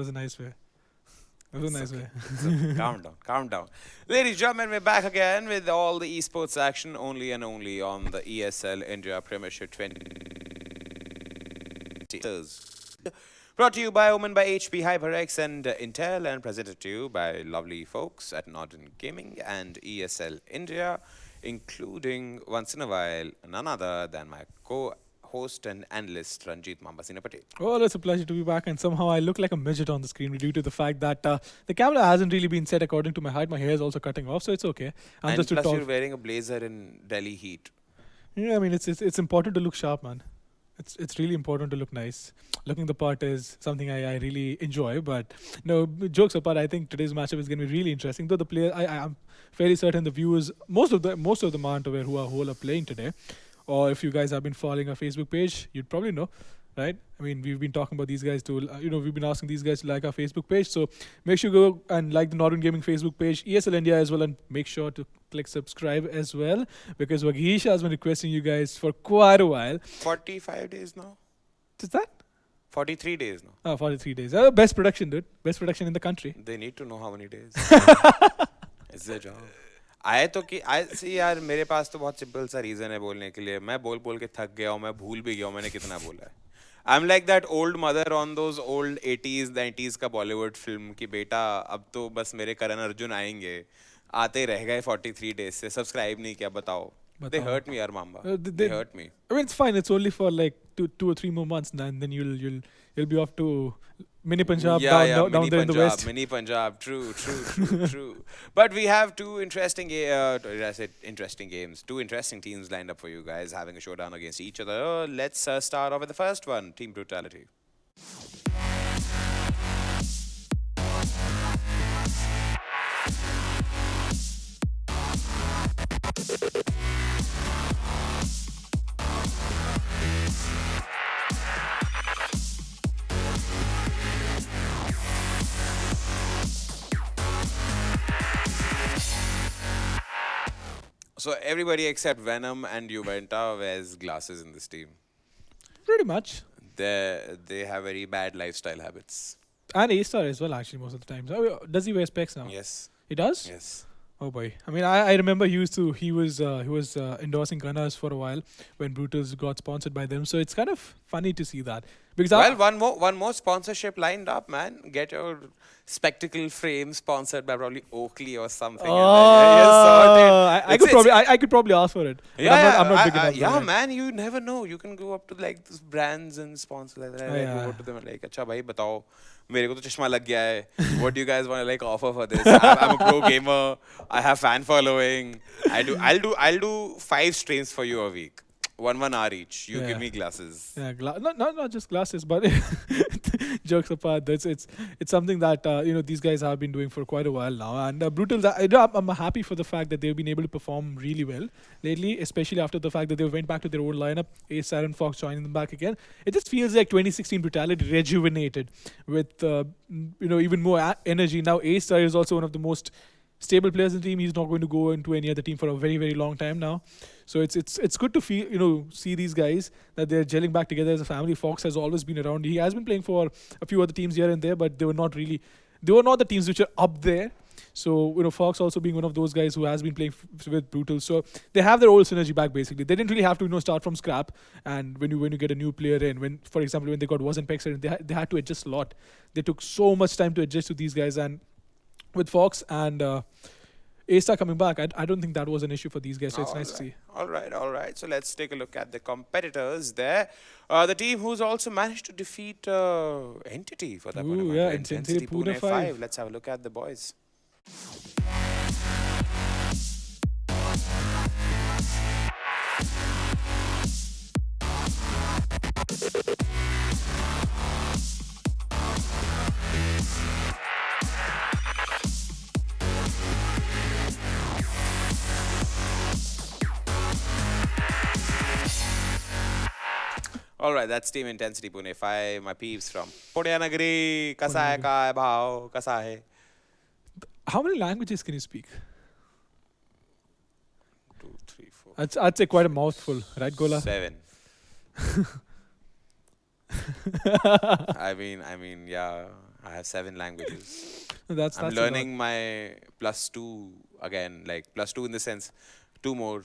was a nice way. That was a nice Okay. way. Calm down, calm down. Ladies and gentlemen, we're back again with all the esports action only and only on the ESL India Premiership 20. Brought to you by Omen by HP HyperX and Intel and presented to you by lovely folks at Northern Gaming and ESL India, including once in a while none other than my co-host and analyst Ranjit Mambasina Patel. Oh, it's a pleasure to be back, and somehow I look like a midget on the screen due to the fact that the camera hasn't really been set according to my height. My hair is also cutting off, so it's okay. I'm And just too plus, tall. you're wearing a blazer in Delhi heat. Yeah, I mean it's important to look sharp, man. It's really important to look nice. Looking the part is something I really enjoy. But no, jokes apart, I think today's matchup is going to be really interesting. Though the player, I'm fairly certain the viewers, most of them aren't aware who are playing today. Or if you guys have been following our Facebook page, you'd probably know, right? I mean, we've been talking about these guys to, we've been asking these guys to like our Facebook page. So make sure you go and like the Northern Gaming Facebook page, ESL India as well, and make sure to click subscribe as well, because Wagisha has been requesting you guys for quite a while. 45 days now? Is that? 43 days now. 43 days. Best production, dude. Best production in the country. They need to know how many days. It's their job. आए तो कि आई सी यार मेरे पास तो बहुत simple सा reason है बोलने के लिए मैं बोल बोल के थक गया हूँ मैं भूल भी गया हूँ मैंने कितना बोला है I am like that old mother on those old 80s 90s का बॉलीवुड फिल्म कि बेटा अब तो बस मेरे करण अर्जुन आएंगे आते रह गए 43 डेज से सब्सक्राइब नहीं किया बताओ they hurt me यार मामा they hurt me I mean, it's fine. It's only for like two or 3 more months, and then you'll be off to mini Punjab down mini there in the Punjab, west. mini Punjab, true. But we have two interesting, I said interesting games, two interesting teams lined up for you guys, having a showdown against each other. Let's start off with the first one, Team Brutality. So everybody except Venom and Juventa wears glasses in this team. Pretty much. They have very bad lifestyle habits. And A-Star as well, actually, most of the time. So, does he wear specs now? Yes. He does? Yes. Oh boy. I mean, I remember he was endorsing Gunners for a while when Brutus got sponsored by them. So it's kind of funny to see that. Because Well, one more sponsorship lined up, man. Get your spectacle frame sponsored by probably Oakley or something. I could probably ask for it. But I'm not big enough. Yeah, man. You never know. You can go up to like these brands and sponsor like that. Go to them and like, अच्छा भाई बताओ, मेरे को तो चश्मा लग गया है. What do you guys want to like offer for this? I'm a pro gamer. I have fan following. I'll do 5 streams for you a week. 1 hour each. You give me glasses. Yeah, not just glasses, but jokes apart, it's something that these guys have been doing for quite a while now. And Brutal, I'm happy for the fact that they've been able to perform really well lately, especially after the fact that they went back to their old lineup. Ace, Siren Fox joining them back again. It just feels like 2016 Brutality rejuvenated with even more energy. Now Ace Star is also one of the most stable players in the team. He's not going to go into any other team for a very, very long time now. So it's good to feel see these guys that they're gelling back together as a family. Fox has always been around. He has been playing for a few other teams here and there, but they were not the teams which are up there. So Fox also being one of those guys who has been playing with Brutal. So they have their old synergy back basically. They didn't really have to start from scrap. And when you get a new player in, for example when they got Wasn't Pexer, they had to adjust a lot. They took so much time to adjust to these guys, and with Fox and A-Star coming back, I don't think that was an issue for these guys, so it's nice to see. All right. So let's take a look at the competitors there. The team who's also managed to defeat Entity for that one. Yeah, Intencity Pune5. Let's have a look at the boys. All right, that's Team Intencity Pune5. My peeps from Puryanagari. Kasa hai ka bhao? Kasa hai? How many languages can you speak? 2, 3, 4. I'd say quite a mouthful, right, Gola? 7. I mean, yeah. I have 7 languages. I'm That's a lot. learning my plus two again, like plus two in the sense, two more,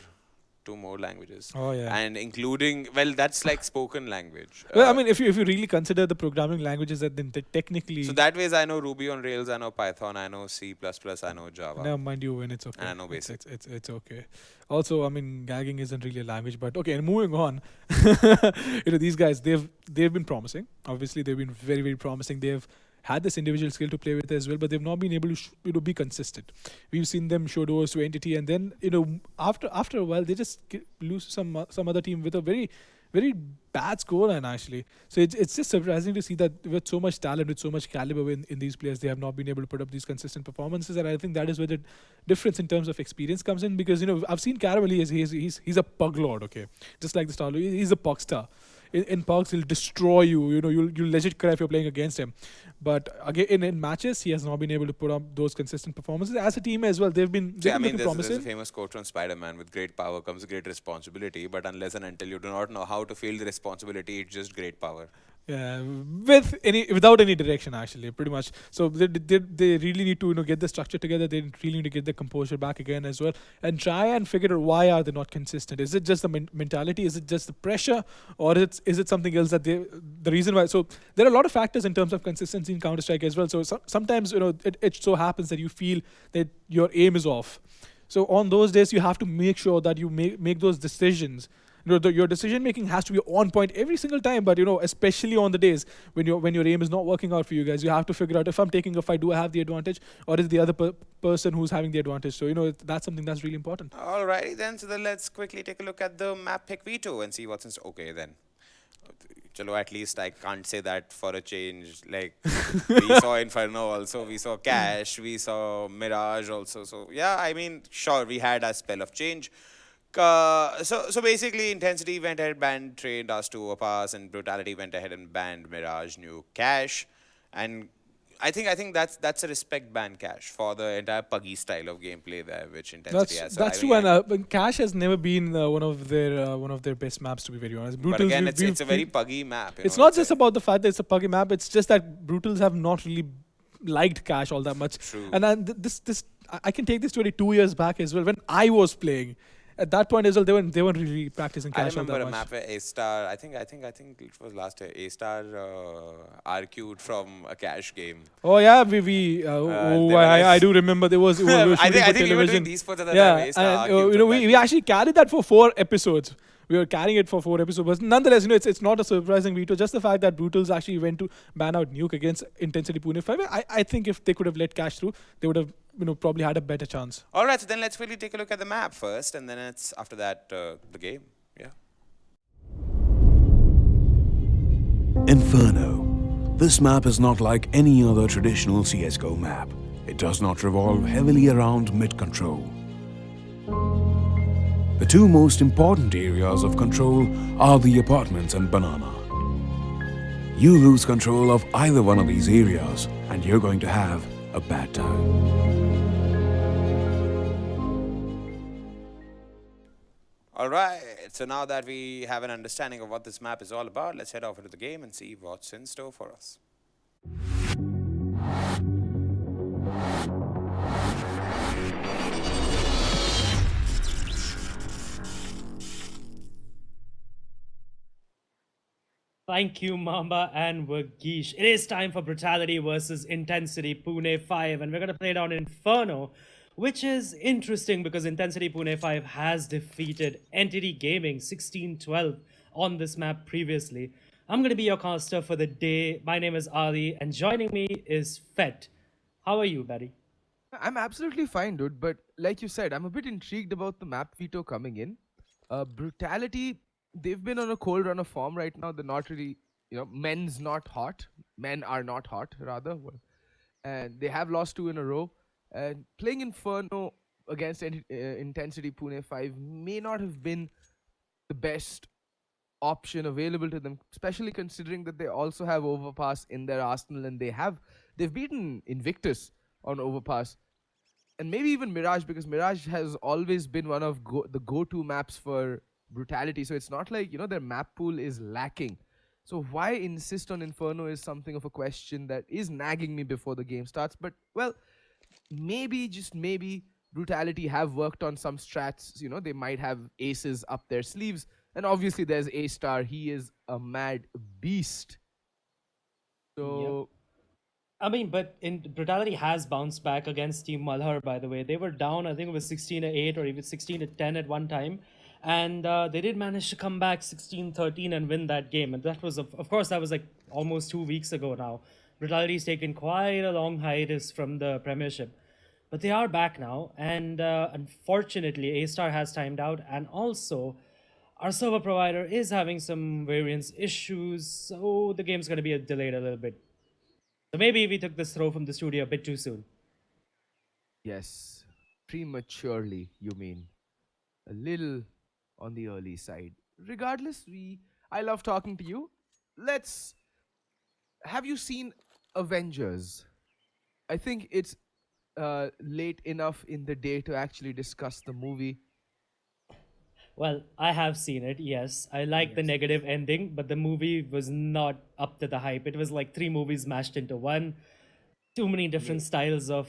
two more languages, Oh yeah. and including, well, that's like spoken language. Well, I mean, if you really consider the programming languages, that then So technically, that ways I know Ruby on Rails, I know Python, I know C++, I know Java, never mind you when it's and okay. I know It's Basic. it's it's it's okay. Also, I mean, gagging isn't really a language, but okay. And moving on, these guys they've been promising. Obviously, they've been very very promising. They've had this individual skill to play with as well, but they've not been able to be consistent. We've seen them show doors to Entity, and then after a while they just lose to some other team with a very bad scoreline actually. So it's just surprising to see that with so much talent, with so much caliber in these players, they have not been able to put up these consistent performances. And I think that is where the difference in terms of experience comes in, because I've seen Caramel. He's a pug lord, okay, just like the star. He's a pug star. In pugs, he'll destroy you. You'll legit cry if you're playing against him. But again, in matches, he has not been able to put up those consistent performances. As a team as well, See, they've I been mean, looking there's a promising. famous quote from Spider-Man: "With great power comes great responsibility." But unless and until you do not know how to feel the responsibility, it's just great power. Yeah, without any direction actually, pretty much. So they really need to get the structure together. They really need to get the composure back again as well, and try and figure out why are they not consistent. Is it just the mentality? Is it just the pressure, or is it something else that the reason why? So there are a lot of factors in terms of consistency in Counter Strike as well. So sometimes it so happens that you feel that your aim is off. So on those days, you have to make sure that you make those decisions. Your decision making has to be on point every single time. But especially on the days when your aim is not working out for you guys, you have to figure out, if I'm taking a fight, do I have the advantage, or is the other person who's having the advantage? So that's something that's really important. Alrighty then, so then let's quickly take a look at the map pick veto and see what's in. Okay then. Chalo, at least I can't say that for a change. Like, we saw Inferno also, we saw Cash, we saw Mirage also. So yeah, I mean, sure, we had a spell of change. So basically, Intensity went ahead, banned Trade, us to Overpass, and Brutality went ahead and banned Mirage, New Cash, and I think that's a respect ban, Cash, for the entire puggy style of gameplay there which Intensity That's has. So I that's mean, true, and Cash has never been one of their best maps, to be very honest. but Brutals, again, it's a very puggy map, it's not It's a just about the fact that it's a puggy map. It's just that Brutals have not really liked Cash all that much. true. And this I can take this story 2 years back as well, when I was playing. At that point as well, they weren't really practicing I Cash all remember that a much. map where A Star. I think it was last year. A Star RQ'd from a Cash game. Oh yeah, we oh, They were like, I do remember we were shooting I for think we were doing television. these sports at that time. Yeah, A Star and RQ'd from that we game. actually carried that for 4 episodes. We were carrying it for 4 episodes, but nonetheless, it's not a surprising veto. Just the fact that Brutals actually went to ban out Nuke against Intensity Pune 5. I think if they could have let Cash through, they would have probably had a better chance. All right, so then let's really take a look at the map first, and then it's after that the game. Yeah. Inferno. This map is not like any other traditional CSGO map. It does not revolve heavily around mid-control. The two most important areas of control are the apartments and banana. You lose control of either one of these areas and you're going to have a bad time. All right, so now that we have an understanding of what this map is all about, let's head over to the game and see what's in store for us. Thank you, Mamba and Vagish. It is time for Brutality versus Intensity Pune 5, and we're going to play it on Inferno, which is interesting because Intensity Pune 5 has defeated Entity Gaming 16-12 on this map previously. I'm going to be your caster for the day. My name is Ali, and joining me is Fet. How are you, buddy? I'm absolutely fine, dude. But like you said, I'm a bit intrigued about the map veto coming in. Brutality, they've been on a cold run of form right now. They're not really, men's not hot. Men are not hot, rather. And they have lost 2 in a row. And playing Inferno against Intensity Pune 5 may not have been the best option available to them, especially considering that they also have Overpass in their arsenal, and they've beaten Invictus on Overpass, and maybe even Mirage, because Mirage has always been one of the go-to maps for Brutality. So it's not like their map pool is lacking. So why insist on Inferno is something of a question that is nagging me before the game starts. But well, maybe, just maybe, Brutality have worked on some strats. They might have aces up their sleeves. And obviously there's A Star. He is a mad beast. Yep. So I mean, but Brutality has bounced back against Team Malhar, by the way. They were down, I think it was 16-8 or even 16-10 at one time. And they did manage to come back 16-13 and win that game. And that was, of course, that was like almost 2 weeks ago now. Brutality's taken quite a long hiatus from the Premiership. But they are back now. And unfortunately, A Star has timed out. And also, our server provider is having some variance issues. So the game's going to be delayed a little bit. So maybe we took this throw from the studio a bit too soon. yes, prematurely, you mean. A little on the early side. Regardless, I love talking to you. Let's Have you seen Avengers? I think it's late enough in the day to actually discuss the movie. Well, I have seen it, yes. I like the negative ending, but the movie was not up to the hype. It was like three movies mashed into one. Too many different styles of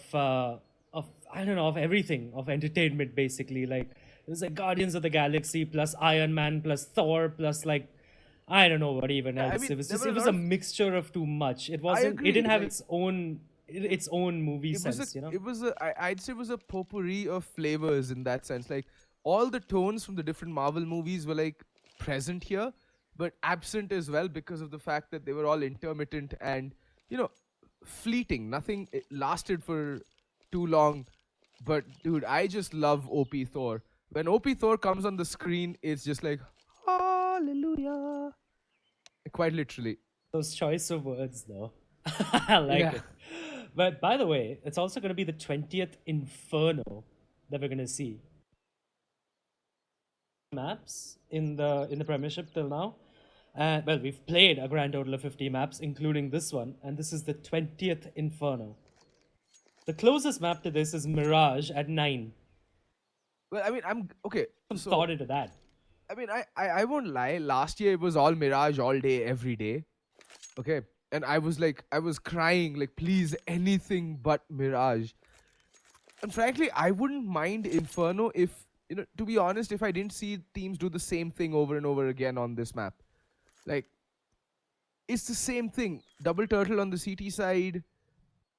I don't know, of everything, of entertainment basically. Like it was like Guardians of the Galaxy plus Iron Man plus Thor plus like I don't know what even Yeah, I else. mean, It was there just were it a was lot a of. mixture of too much. It I wasn't agree. it didn't have Like, its own movie it was a sense, you know? it was a I'd say it was a potpourri of flavors in that sense. Like all the tones from the different Marvel movies were like present here, but absent as well because of the fact that they were all intermittent and you know fleeting. Nothing lasted for too long. But dude, I just love OP Thor. When OP Thor comes on the screen, it's just like hallelujah. Quite literally. Those choice of words though. I like Yeah. it. But by the way, it's also going to be the 20th Inferno that we're going to see. Maps in the Premiership till now. Well, we've played a grand total of 50 maps, including this one, and this is the 20th Inferno. The closest map to this is Mirage at 9. Well, I mean, I'm okay. Some So thought into that. I mean, I won't lie. Last year it was all Mirage all day, every day. Okay. And I was like, I was crying, like, please, anything but Mirage. And frankly, I wouldn't mind Inferno if, to be honest, if I didn't see teams do the same thing over and over again on this map. Like, it's the same thing. Double turtle on the CT side,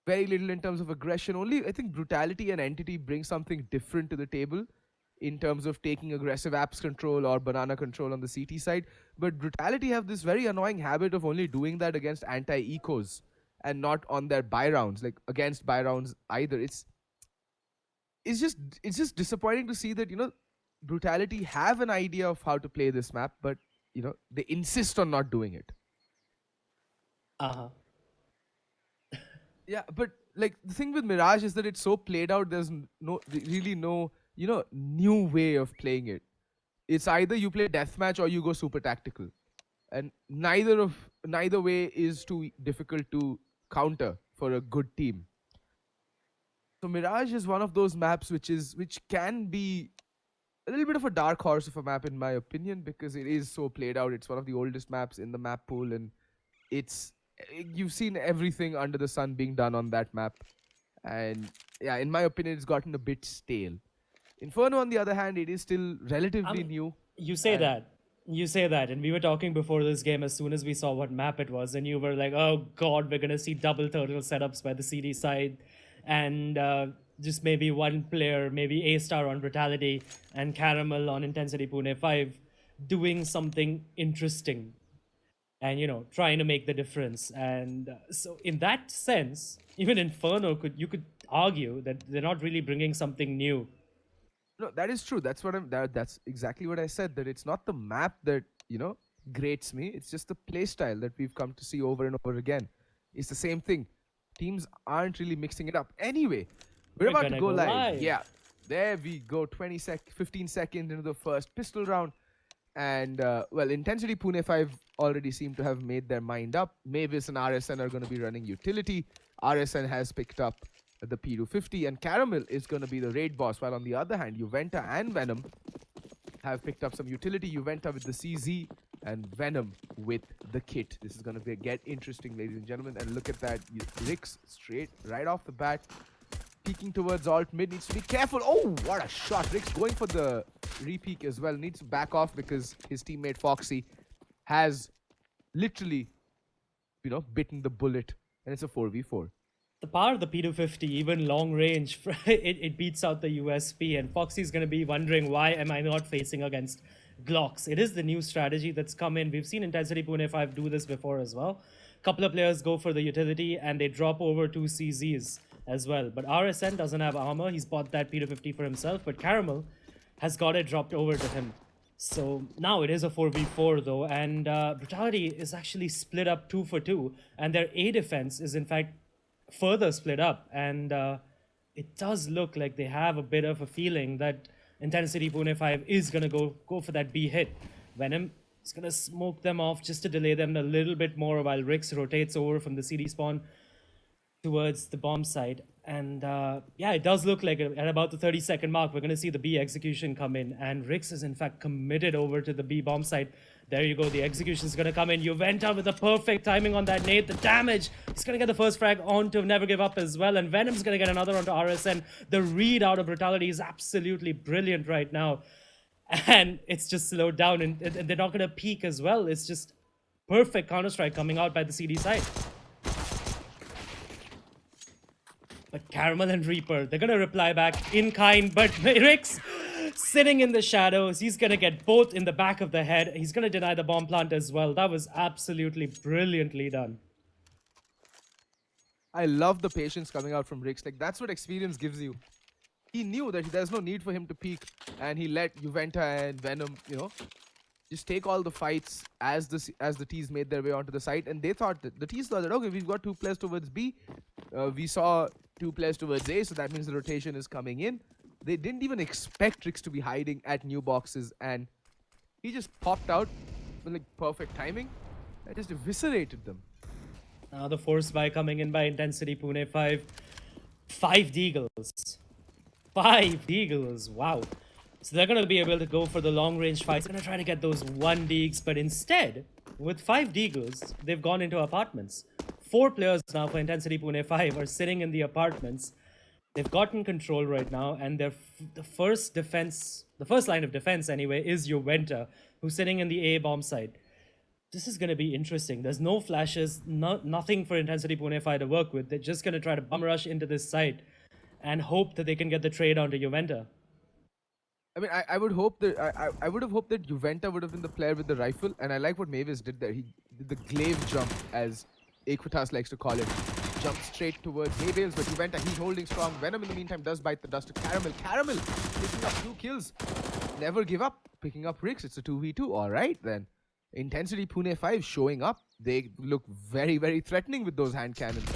very little in terms of aggression. Only, I think, Brutality and Entity bring something different to the table in terms of taking aggressive apps control or banana control on the CT side. But Brutality have this very annoying habit of only doing that against anti-ecos and not on their buy rounds, like against buy rounds either. It's just disappointing to see that, Brutality have an idea of how to play this map, but they insist on not doing it. Uh-huh. Yeah, but like the thing with Mirage is that it's so played out. There's really no new way of playing it. It's either you play deathmatch or you go super tactical, and neither way is too difficult to counter for a good team. So Mirage is one of those maps which can be a little bit of a dark horse of a map in my opinion, because it is so played out. It's one of the oldest maps in the map pool, and it's you've seen everything under the sun being done on that map. And yeah, in my opinion, it's gotten a bit stale. Inferno, on the other hand, it is still relatively new. You say And- that. You say that. And we were talking before this game as soon as we saw what map it was. And you were like, oh, God, we're going to see double turtle setups by the CD side. And just maybe one player, maybe A Star on Brutality and Caramel on Intensity Pune 5 doing something interesting and, trying to make the difference. And so, in that sense, even Inferno could argue that they're not really bringing something new. No, that is true. That's exactly what I said. That it's not the map that grates me. It's just the play style that we've come to see over and over again. It's the same thing. Teams aren't really mixing it up. Anyway, we're about to gonna go go live. live. Yeah, there we go. 15 seconds into the first pistol round, and well, Intensity Pune 5 already seem to have made their mind up. Mavis and RSN are going to be running utility. RSN has picked up the P250, and Caramel is going to be the raid boss, while on the other hand, Juventa and Venom have picked up some utility. Juventa with the CZ and Venom with the kit. This is going to get interesting, ladies and gentlemen. And look at that. Rix straight right off the bat. Peeking towards alt mid. Needs to be careful. Oh, what a shot. Rix going for the re-peek as well. Needs to back off because his teammate Foxy has literally, bitten the bullet. And it's a 4v4. The power of the P250, even long range, it beats out the USP. And Foxy's going to be wondering, why am I not facing against Glocks? It is the new strategy that's come in. We've seen Intencity Pune5 do this before as well. A couple of players go for the utility and they drop over 2 CZs as well. But RSN doesn't have armor. He's bought that P250 for himself. But Caramel has got it dropped over to him. So now it is a 4v4 though. And Brutality is actually split up 2 for 2. And their A defense is in fact further split up, and it does look like they have a bit of a feeling that Intencity Pune5 is going to go for that B hit. Venom is going to smoke them off just to delay them a little bit more while Rix rotates over from the CD spawn towards the bomb site. And yeah, it does look like at about the 30-second mark, we're going to see the B execution come in, and Rix is in fact committed over to the B bomb site. There you go, the execution is going to come in. Juventa with the perfect timing on that nade. The damage, he's going to get the first frag onto Never Give Up as well, and Venom's going to get another onto RSN. The read out of Brutality is absolutely brilliant right now, and it's just slowed down, and they're not going to peak as well. It's just perfect Counter-Strike coming out by the CD side. But Caramel and Reaper, they're going to reply back in kind, but Rix sitting in the shadows. He's going to get both in the back of the head. He's going to deny the bomb plant as well. That was absolutely brilliantly done. I love the patience coming out from Rix. Like, that's what experience gives you. He knew that there's no need for him to peek, and he let Juventa and Venom, just take all the fights as the T's made their way onto the site. And they thought that the T's thought that, okay, we've got 2 players towards B. We saw 2 players towards A, so that means the rotation is coming in. They didn't even expect Rix to be hiding at new boxes, and he just popped out with like perfect timing. I just eviscerated them. Now the force buy coming in by Intencity Pune5. 5 Deagles. 5 Deagles, wow. So they're going to be able to go for the long range fights. They're going to try to get those 1 Deags, but instead, with 5 Deagles, they've gone into apartments. 4 players now for Intencity Pune5 are sitting in the apartments. They've gotten control right now, and the first line of defense anyway, is Juventa, who's sitting in the A bomb site. This is going to be interesting. There's no flashes, nothing for Intencity Pune5 to work with. They're just going to try to bum rush into this site and hope that they can get the trade onto Juventa. I mean, I would hope that I would have hoped that Juventa would have been the player with the rifle, and I like what Mavis did there. He did the glaive jump, as Equitas likes to call it. Jumped straight towards Haybales, but Juventa, he's holding strong. Venom in the meantime does bite the dust to Caramel. Caramel picking up 2 kills. Never give up, picking up Rix. It's a 2v2. All right then. Intencity Pune5 showing up. They look very, very threatening with those hand cannons.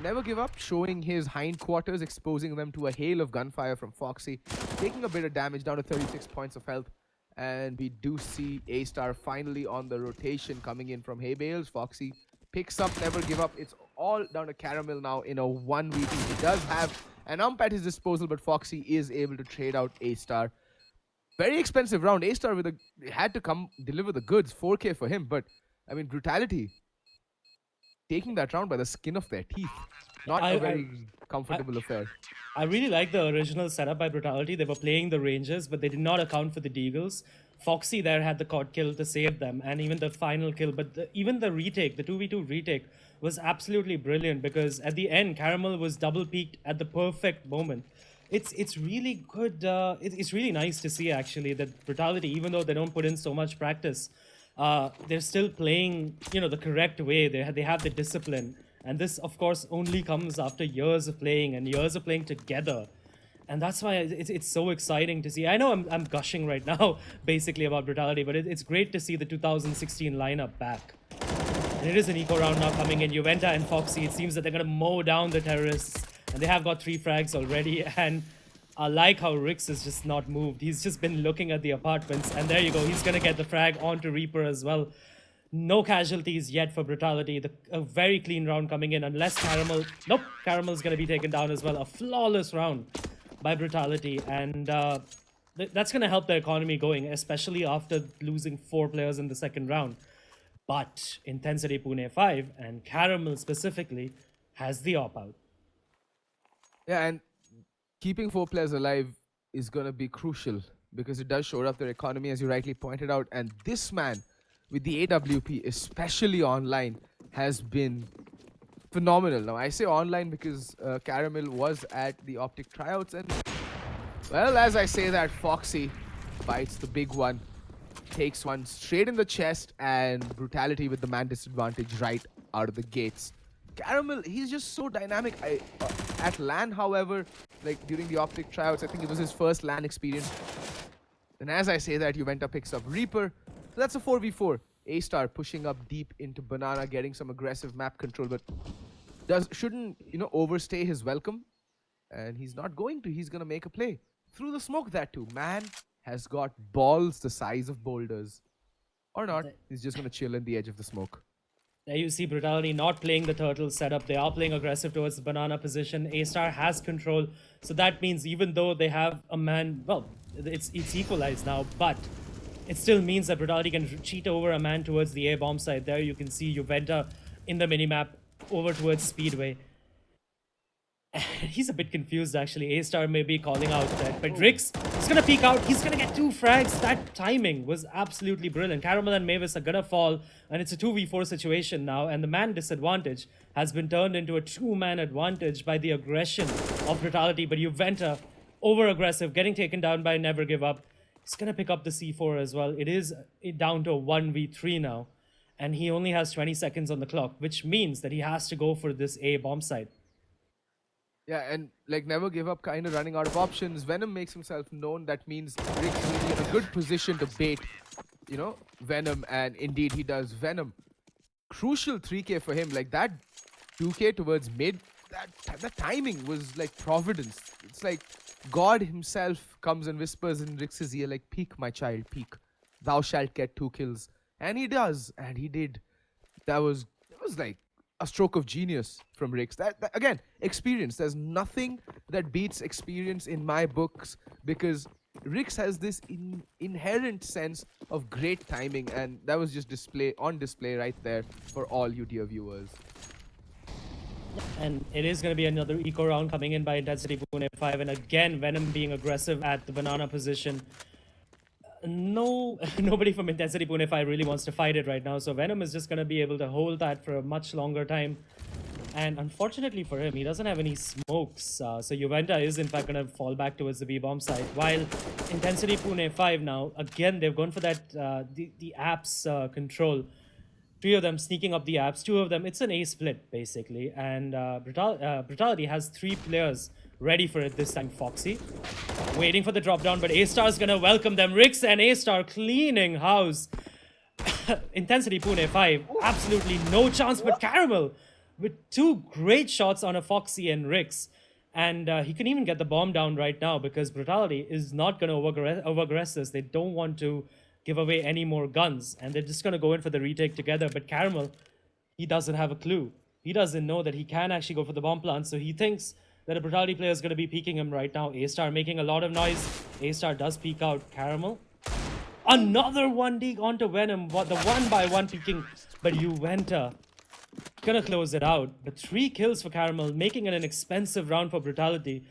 Never Give Up showing his hindquarters, exposing them to a hail of gunfire from Foxy. Taking a bit of damage, down to 36 points of health. And we do see A-Star finally on the rotation coming in from Haybales. Foxy picks up Never Give Up. It's all down to Caramel now in a 1v2. He does have an ump at his disposal, but Foxy is able to trade out A-Star. Very expensive round. A-Star had to come deliver the goods. 4k for him, but I mean, Brutality taking that round by the skin of their teeth. Not a very comfortable affair. I really like the original setup by Brutality. They were playing the Rangers, but they did not account for the Deagles. Foxy there had the caught kill to save them, and even the final kill. But even the retake, the 2v2 retake, was absolutely brilliant, because at the end, Caramel was double peaked at the perfect moment. It's really good. It's really nice to see, actually, that Brutality, even though they don't put in so much practice, they're still playing, the correct way. They have the discipline. And this, of course, only comes after years of playing and years of playing together. And that's why it's so exciting to see. I know I'm gushing right now, basically, about Brutality, but it's great to see the 2016 lineup back. And it is an eco round now coming in. Juventa and Foxy, it seems that they're going to mow down the terrorists. And they have got 3 frags already. And I like how Rix has just not moved. He's just been looking at the apartments. And there you go. He's going to get the frag onto Reaper as well. No casualties yet for Brutality. A very clean round coming in, unless Caramel... Nope, Caramel's going to be taken down as well. A flawless round by Brutality. And that's going to help the economy going, especially after losing 4 players in the second round. But Intensity Pune 5 and Caramel specifically has the op out. Yeah, and keeping 4 players alive is going to be crucial because it does shore up their economy, as you rightly pointed out. And this man, with the AWP, especially online, has been phenomenal. Now, I say online because Caramel was at the Optic tryouts, and well, as I say that, Foxy bites the big one, takes one straight in the chest, and Brutality with the man disadvantage right out of the gates. Caramel, he's just so dynamic. At LAN, however, like during the Optic tryouts, I think it was his first LAN experience. And as I say that, Juventa picks up Reaper. So that's a 4v4. A-Star pushing up deep into Banana, getting some aggressive map control, but shouldn't overstay his welcome. And he's not going to. He's going to make a play. Through the smoke, that too. Man has got balls the size of boulders. Or not. He's just going to chill in the edge of the smoke. There you see Brutality not playing the turtle setup. They are playing aggressive towards the banana position. A-Star has control. So that means even though they have a man, well, it's equalized now, but it still means that Brutality can cheat over a man towards the A-bomb side. There you can see Juventa in the minimap over towards Speedway. He's a bit confused actually. A-Star may be calling out that, but Rix is gonna peek out. He's gonna get 2 frags. That timing was absolutely brilliant. Caramel and Mavis are gonna fall, and it's a 2v4 situation now, and the man disadvantage has been turned into a 2-man advantage by the aggression of Brutality, but Juventa over aggressive, getting taken down by Never Give Up. He's gonna pick up the C4 as well. It is down to a 1v3 now, and he only has 20 seconds on the clock, which means that he has to go for this A bomb site. Yeah, and like Never Give Up kind of running out of options. Venom makes himself known. That means Rick will be in a good position to bait, Venom. And indeed, he does. Venom, crucial 3K for him. Like that 2K towards mid, that timing was like providence. It's like God himself comes and whispers in Rick's ear, like, peek, my child, peek. Thou shalt get 2 kills. And he does. And he did. It was like a stroke of genius from Rix. That again, experience. There's nothing that beats experience in my books because Rix has this inherent sense of great timing, and that was just on display right there for all you dear viewers. And it is going to be another eco round coming in by Intensity Pune 5, and again Venom being aggressive at the banana position. Nobody from Intensity Pune 5 really wants to fight it right now, so Venom is just going to be able to hold that for a much longer time. And unfortunately for him, he doesn't have any smokes, so Juventa is in fact going to fall back towards the B-bomb side, while Intensity Pune 5 now, again, they've gone for that, the apps control. 3 of them sneaking up the apps, 2 of them, it's an A split basically, and Brutality has 3 players ready for it this time. Foxy waiting for the drop down, but A-Star's gonna welcome them. Rix and A-Star cleaning house. Intensity Pune 5, absolutely no chance, but Caramel with 2 great shots on a Foxy and Rix. And he can even get the bomb down right now because Brutality is not gonna over-aggress this. They don't want to give away any more guns, and they're just gonna go in for the retake together. But Caramel, he doesn't have a clue. He doesn't know that he can actually go for the bomb plant, so he thinks that a Brutality player is going to be peeking him right now. A-Star making a lot of noise. A-Star does peek out Caramel. Another 1D onto Venom. The 1x1 peeking. But Juventa gonna close it out. But 3 kills for Caramel, making it an expensive round for Brutality.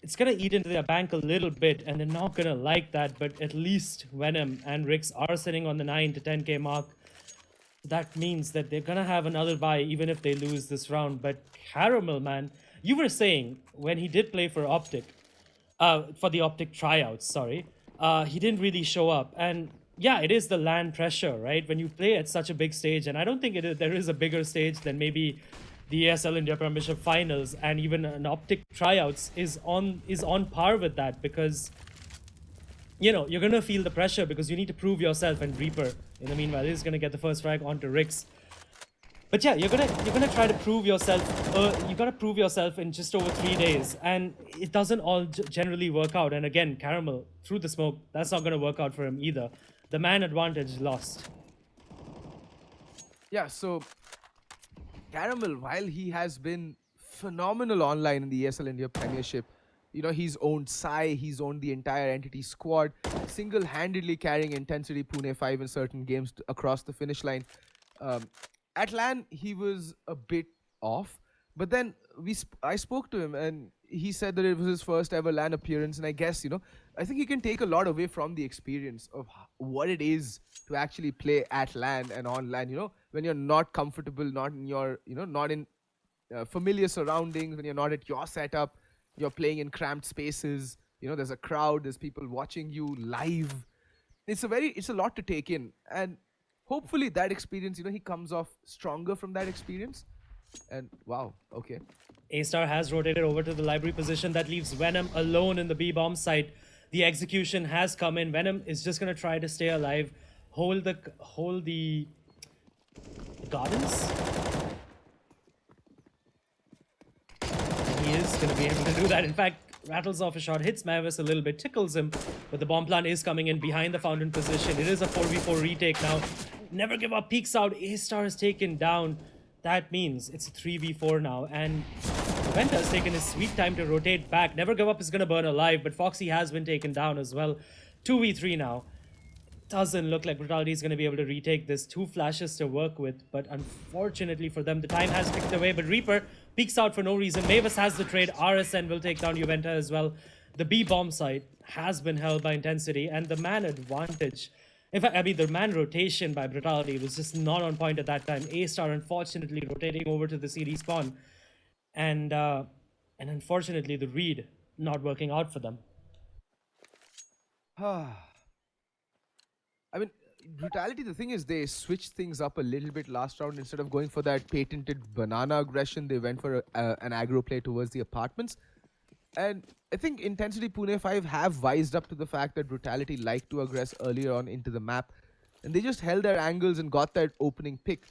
It's gonna eat into their bank a little bit, and they're not gonna like that. But at least Venom and Rix are sitting on the 9 to 10k mark. That means that they're gonna have another buy even if they lose this round. But Caramel, man, you were saying when he did play for Optic, for the Optic tryouts, sorry, he didn't really show up. And yeah, it is the LAN pressure, right? When you play at such a big stage, and I don't think there is a bigger stage than maybe the ESL India Premiership finals, and even an Optic tryouts is on par with that, because you're gonna feel the pressure because you need to prove yourself, and Reaper in the meanwhile is gonna get the first frag onto Rix. But yeah, you're gonna try to prove yourself. You gotta prove yourself in just over 3 days, and it doesn't all generally work out. And again, Caramel through the smoke, that's not gonna work out for him either. The man advantage lost. Yeah, so Caramel, while he has been phenomenal online in the ESL India Premiership, He's owned Sai, he's owned the entire entity squad, single-handedly carrying Intensity Pune 5 in certain games across the finish line. At LAN, he was a bit off, but then I spoke to him and he said that it was his first ever LAN appearance, and I guess I think he can take a lot away from the experience of what it is to actually play at LAN and on LAN. When you're not comfortable, not in your not in familiar surroundings, when you're not at your setup, you're playing in cramped spaces. There's a crowd, there's people watching you live. It's a lot to take in, and hopefully that experience, he comes off stronger from that experience. And wow, okay. A-Star has rotated over to the library position. That leaves Venom alone in the B-bomb site. The execution has come in. Venom is just going to try to stay alive, hold the gardens. And he is going to be able to do that. In fact, rattles off a shot, hits Mavis a little bit, tickles him, but the bomb plant is coming in behind the fountain position. It is a 4v4 retake now. Never Give Up peeks out. A-Star is taken down. That means it's a 3v4 now, and Venta has taken his sweet time to rotate back. Never Give Up is going to burn alive, but Foxy has been taken down as well. 2v3 now. Doesn't look like Brutality is going to be able to retake this. 2 flashes to work with, but unfortunately for them, the time has ticked away. But Reaper peeks out for no reason. Mavis has the trade. RSN will take down Juventa as well. The B-bomb site has been held by Intensity, and the man advantage. In fact, I mean, the man rotation by Brutality was just not on point at that time. A-Star, unfortunately, rotating over to the CD spawn. And unfortunately, the read not working out for them. I mean, Brutality, the thing is, they switched things up a little bit last round. Instead of going for that patented banana aggression, they went for an aggro play towards the apartments. And I think Intensity Pune 5 have wised up to the fact that Brutality liked to aggress earlier on into the map. And they just held their angles and got that opening pick.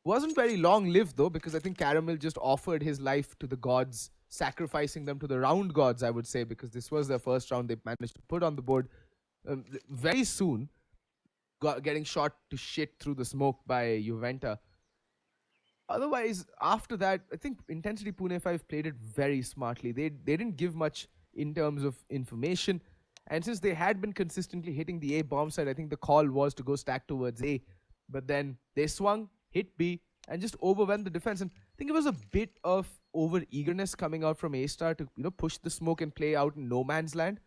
Wasn't very long-lived though, because I think Caramel just offered his life to the gods, sacrificing them to the round gods, I would say, because this was their first round they managed to put on the board. Very soon, getting shot to shit through the smoke by Juventa. Otherwise, after that, I think Intensity Pune 5 played it very smartly. They didn't give much in terms of information. And since they had been consistently hitting the A bomb side, I think the call was to go stack towards A. But then they swung, hit B, and just overwhelmed the defense. And I think it was a bit of over-eagerness coming out from A-Star to push the smoke and play out in no man's land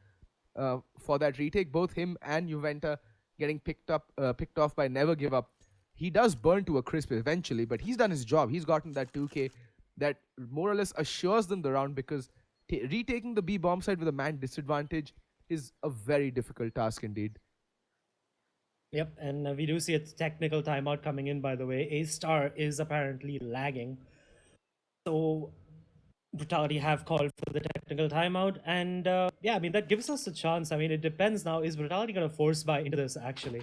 for that retake. Both him and Juventa getting picked off by Never Give Up. He does burn to a crisp eventually, but he's done his job. He's gotten that 2k that more or less assures them the round, because retaking the B bomb side with a man disadvantage is a very difficult task indeed. Yep, and we do see a technical timeout coming in, by the way. A-Star is apparently lagging. So Brutality have called for the technical timeout, and yeah, I mean, that gives us a chance. I mean, it depends now. Is Brutality going to force buy into this, actually?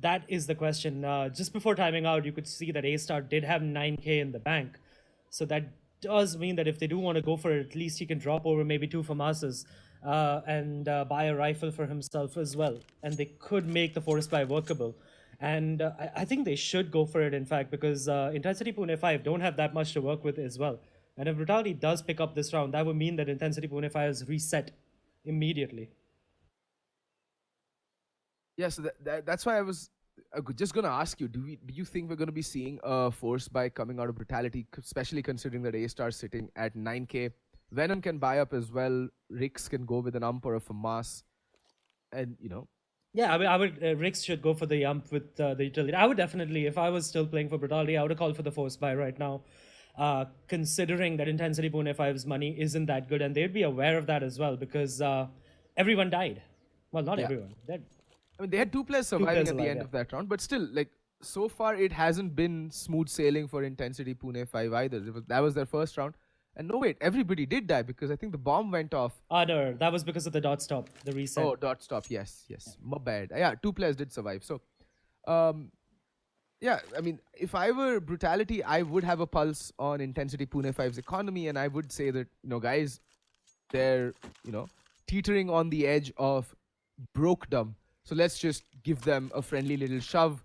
That is the question. Just before timing out, you could see that A-Star did have 9k in the bank. So that does mean that if they do want to go for it, at least he can drop over maybe 2 FAMASas and buy a rifle for himself as well. And they could make the force buy workable. And I think they should go for it, in fact, because Intensity Pune 5 don't have that much to work with as well. And if Brutality does pick up this round, that would mean that Intensity Pune 5 is reset immediately. Yeah, so that's why I was just going to ask you, do you think we're going to be seeing a force buy coming out of Brutality, especially considering that A-Star sitting at 9k? Venom can buy up as well. Rix can go with an ump or a FAMAS. And, Yeah, I mean, I would. Rix should go for the ump with the utility. I would definitely, if I was still playing for Brutality, I would have called for the force buy right now. Considering that Intensity Pune 5's money isn't that good, and they'd be aware of that as well, because everyone died. Well, not everyone. I mean, they had 2 players surviving at the end of that round, but still, like, so far it hasn't been smooth sailing for Intensity Pune 5 either. That was their first round. And no, wait, everybody did die, because I think the bomb went off. No, that was because of the dot stop, the reset. Oh, dot stop, yes. My bad. Yeah, 2 players did survive. So, yeah, I mean, if I were Brutality, I would have a pulse on Intensity Pune 5's economy, and I would say that, guys, they're, teetering on the edge of brokedom. So let's just give them a friendly little shove,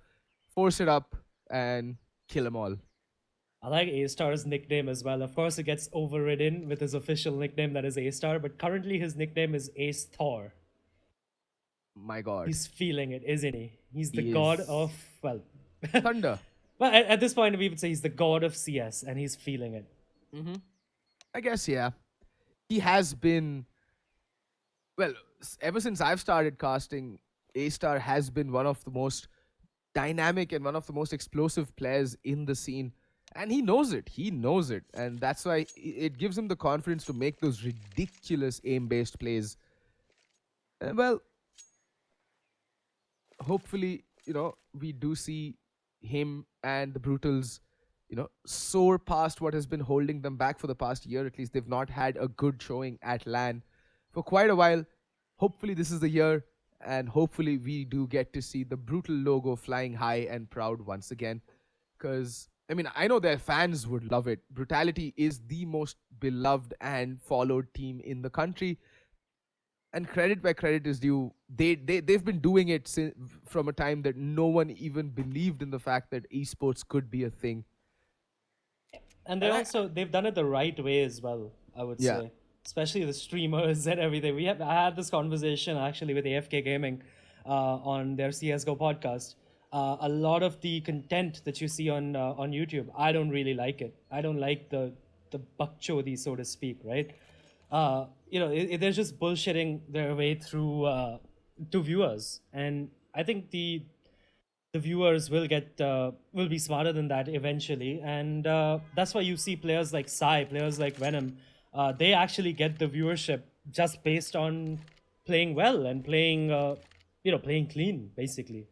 force it up, and kill them all. I like A-Star's nickname as well. Of course, it gets overridden with his official nickname that is A-Star, but currently his nickname is Ace Thor. My God. He's feeling it, isn't he? He's the He god is of, well, Thunder. well, at this point, we would say he's the god of CS, and he's feeling it. I guess, yeah. He has been, well, ever since I've started casting, A Star has been one of the most dynamic and one of the most explosive players in the scene. And he knows it. He knows it. And that's why it gives him the confidence to make those ridiculous aim based plays. Well, hopefully, we do see him and the Brutals, soar past what has been holding them back for the past year. At least they've not had a good showing at LAN for quite a while. Hopefully, this is the year, and hopefully, we do get to see the Brutal logo flying high and proud once again. Because, I mean, I know their fans would love it. Brutality is the most beloved and followed team in the country. And credit where credit is due, they've been doing it from a time that no one even believed in the fact that esports could be a thing. And they've done it the right way as well, I would Yeah. say. Especially the streamers and everything. I had this conversation actually with AFK Gaming on their CS:GO podcast. A lot of the content that you see on YouTube, I don't really like it. I don't like the bakchodi, so to speak, right? They're just bullshitting their way through to viewers, and I think the viewers will be smarter than that eventually, and that's why you see players like players like Venom. They actually get the viewership just based on playing well and playing clean, basically.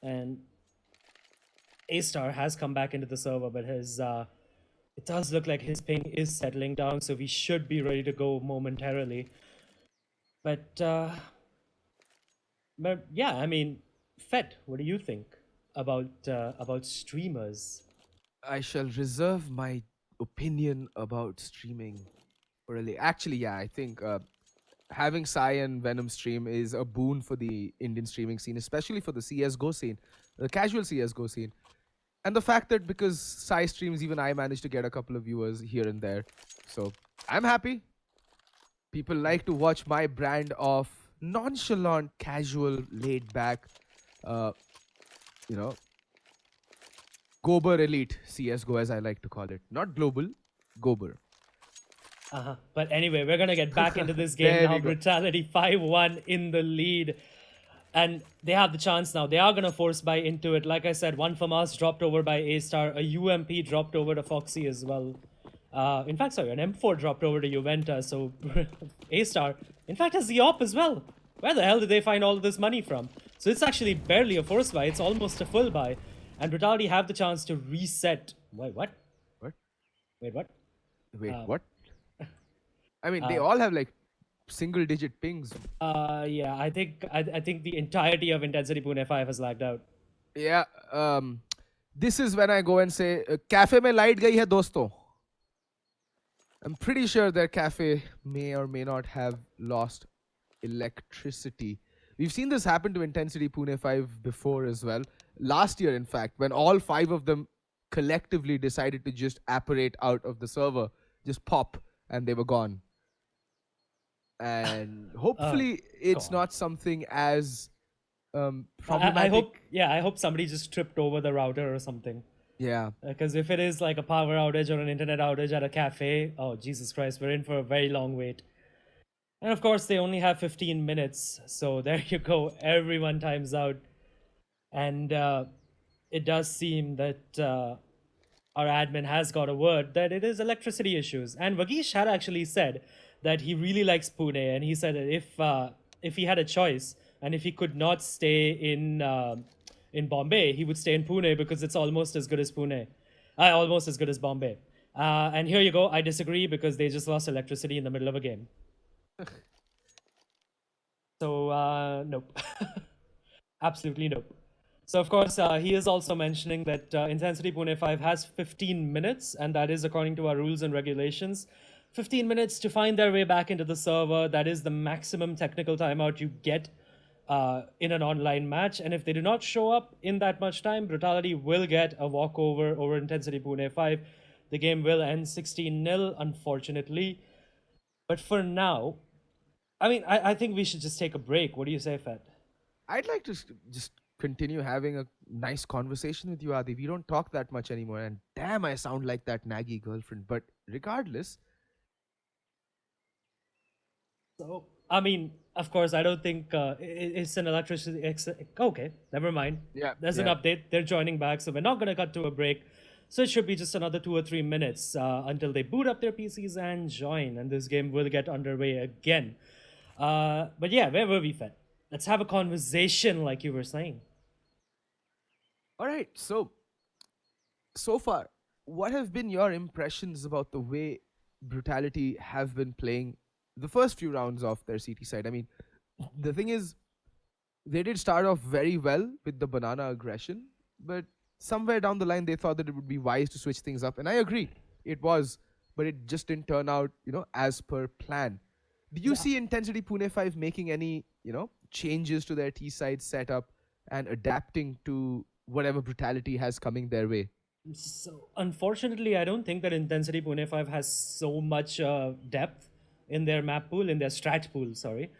And A-Star has come back into the server, but it does look like his ping is settling down, so we should be ready to go momentarily. But yeah, I mean, Fed, what do you think about streamers? I shall reserve my opinion about streaming for actually, yeah, I think having Sai and Venom stream is a boon for the Indian streaming scene, especially for the CS:GO scene, the casual CS:GO scene. And the fact that because Sai streams, even I managed to get a couple of viewers here and there. So I'm happy. People like to watch my brand of nonchalant, casual, laid back, Gober Elite CS:GO, as I like to call it. Not global, Gober. But anyway, we're gonna get back into this game There now. we go. Brutality 5-1 in the lead. And they have the chance now. They are going to force buy into it. Like I said, one from us dropped over by A-Star. A UMP dropped over to Foxy as well. In fact, sorry, an M4 dropped over to Juventus. So A-Star, in fact, has the op as well. Where the hell did they find all of this money from? So it's actually barely a force buy. It's almost a full buy. And Brutality have the chance to reset. Wait, what? What? Wait, what? Wait, what? I mean, they all have like single-digit pings. Yeah, I think the entirety of Intencity Pune5 has lagged out. Yeah, this is when I go and say, cafe mein light gayi hai dosto. I'm pretty sure their cafe may or may not have lost electricity. We've seen this happen to Intencity Pune5 before as well. Last year, in fact, when all 5 of them collectively decided to just apparate out of the server, just pop, and they were gone. And hopefully it's not something as problematic. I hope somebody just tripped over the router or something. Yeah. Because if it is like a power outage or an internet outage at a cafe, oh Jesus Christ, we're in for a very long wait. And of course, they only have 15 minutes, so there you go. Everyone times out, and it does seem that our admin has got a word that it is electricity issues. And Vagish had actually said that he really likes Pune, and he said that if he had a choice and if he could not stay in Bombay, he would stay in Pune because it's almost as good as Pune, almost as good as Bombay. And here you go. I disagree because they just lost electricity in the middle of a game. So nope, absolutely nope. So of course he is also mentioning that Intencity Pune5 has 15 minutes, and that is according to our rules and regulations. 15 minutes to find their way back into the server. That is the maximum technical timeout you get in an online match. And if they do not show up in that much time, Brutality will get a walkover over Intensity Pune 5. The game will end 16-0, unfortunately. But for now, I mean, I think we should just take a break. What do you say, Fed? I'd like to just continue having a nice conversation with you, Adi. We don't talk that much anymore, and damn, I sound like that naggy girlfriend. But regardless, So, I mean, of course, I don't think it's an electricity. Okay, never mind. Yeah, There's an yeah. update. They're joining back, so we're not going to cut to a break. So it should be just another 2 or 3 minutes until they boot up their PCs and join, and this game will get underway again. But yeah, where were we, Fed? Let's have a conversation, like you were saying. All right. So far, what have been your impressions about the way Brutality have been playing the first few rounds of their CT side? I mean, the thing is, they did start off very well with the banana aggression, but somewhere down the line they thought that it would be wise to switch things up, and I agree, it was, but it just didn't turn out, as per plan. Do you see Intensity Pune 5 making any, changes to their T side setup and adapting to whatever Brutality has coming their way? So, unfortunately, I don't think that Intensity Pune 5 has so much depth in their map pool, in their strat pool, sorry,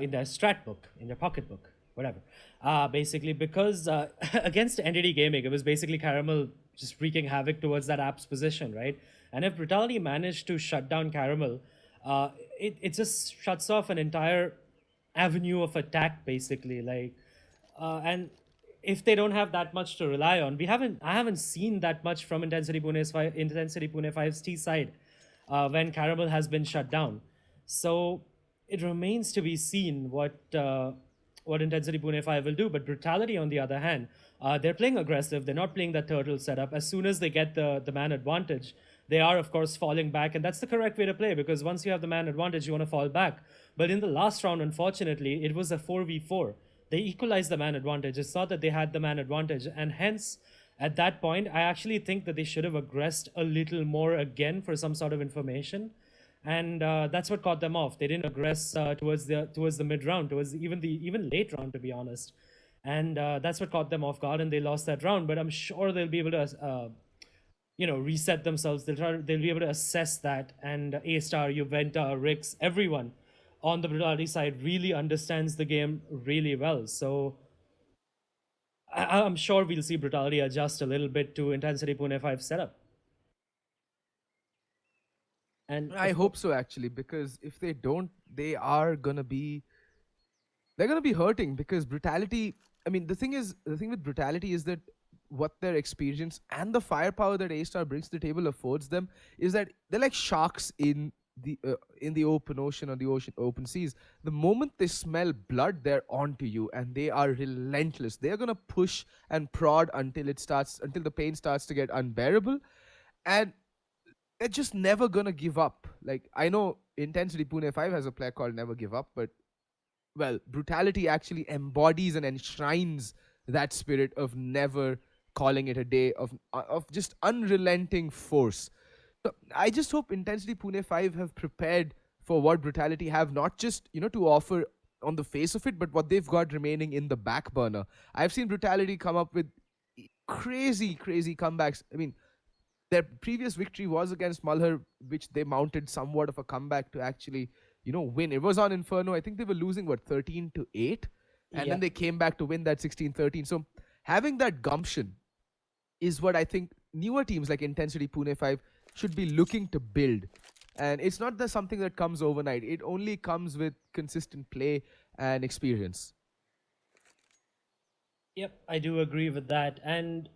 in their strat book, in their pocket book, whatever. Basically, because against Entity Gaming, it was basically Caramel just wreaking havoc towards that app's position, right? And if Brutality managed to shut down Caramel, it just shuts off an entire avenue of attack, basically. And if they don't have that much to rely on, I haven't seen that much from Intensity Pune 5's T side when Caramel has been shut down. So it remains to be seen what Intensity Pune 5 will do. But Brutality, on the other hand, they're playing aggressive. They're not playing that turtle setup. As soon as they get the man advantage, they are, of course, falling back. And that's the correct way to play, because once you have the man advantage, you want to fall back. But in the last round, unfortunately, it was a 4v4. They equalized the man advantage. It's not that they had the man advantage. And hence, at that point, I actually think that they should have aggressed a little more again for some sort of information. And that's what caught them off. They didn't aggress towards the mid round, towards even late round, to be honest. And that's what caught them off guard, and they lost that round. But I'm sure they'll be able to, reset themselves. They'll be able to assess that. And A Star, Juventa, Rix, everyone on the Brutality side really understands the game really well. So I'm sure we'll see Brutality adjust a little bit to Intensity Pune 5 setup. And I hope so, actually, because if they don't, they're gonna be hurting, because Brutality, I mean, the thing with Brutality is that what their experience and the firepower that A-Star brings to the table affords them is that they're like sharks in the open ocean or the open seas. The moment they smell blood, they're onto you, and they are relentless. They're gonna push and prod until the pain starts to get unbearable, and they're just never gonna give up. Like, I know Intensity Pune 5 has a player called Never Give Up, but well, Brutality actually embodies and enshrines that spirit of never calling it a day, of just unrelenting force. So I just hope Intensity Pune 5 have prepared for what Brutality have, not just, to offer on the face of it, but what they've got remaining in the back burner. I've seen Brutality come up with crazy comebacks. I mean, their previous victory was against Malhar, which they mounted somewhat of a comeback to actually, win. It was on Inferno. I think they were losing 13-8, and then they came back to win that 16-13. So having that gumption is what I think newer teams like Intensity Pune 5 should be looking to build. And it's not something that comes overnight. It only comes with consistent play and experience. Yep, I do agree with that. And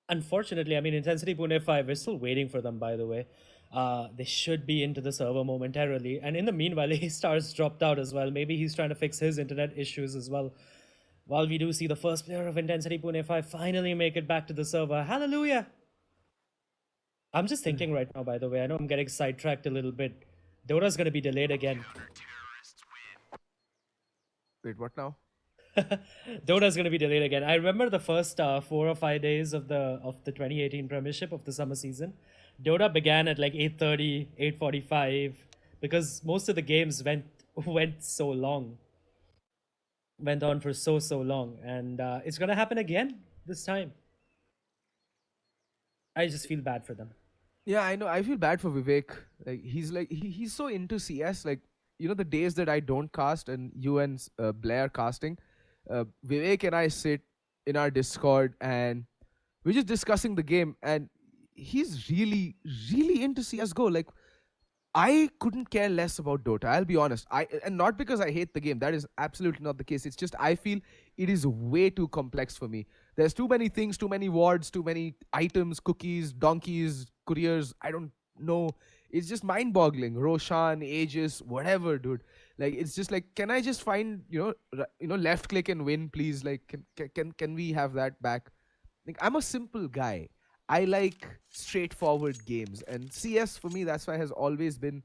unfortunately, I mean, Intensity Pune 5, we're still waiting for them, by the way. They should be into the server momentarily. And in the meanwhile, A-Star's dropped out as well. Maybe he's trying to fix his internet issues as well. While we do see the first player of Intensity Pune 5 finally make it back to the server. Hallelujah! I'm just thinking right now, by the way, I know I'm getting sidetracked a little bit. Dota's going to be delayed again. Wait, what now? Dota's going to be delayed again. I remember the first 4 or 5 days of the 2018 Premiership of the summer season. Dota began at like 8:30, 8:45, because most of the games went went so long, went on for so long, and it's gonna happen again this time. I just feel bad for them. Yeah, I know. I feel bad for Vivek. Like he's so into CS. Like, the days that I don't cast and you and Blair casting, Vivek and I sit in our Discord and we're just discussing the game, and he's really really into CS:GO. Like, I couldn't care less about Dota. I'll be honest. And not because I hate the game. That is absolutely not the case. It's just I feel it is way too complex for me. There's too many things, too many wards, too many items, cookies, donkeys, couriers. I don't know. It's just mind-boggling. Roshan, Aegis, whatever, dude. Like, it's just like, can I just find left click and win, please? Like, can we have that back? Like, I'm a simple guy. I like straightforward games, and CS for me, that's why has always been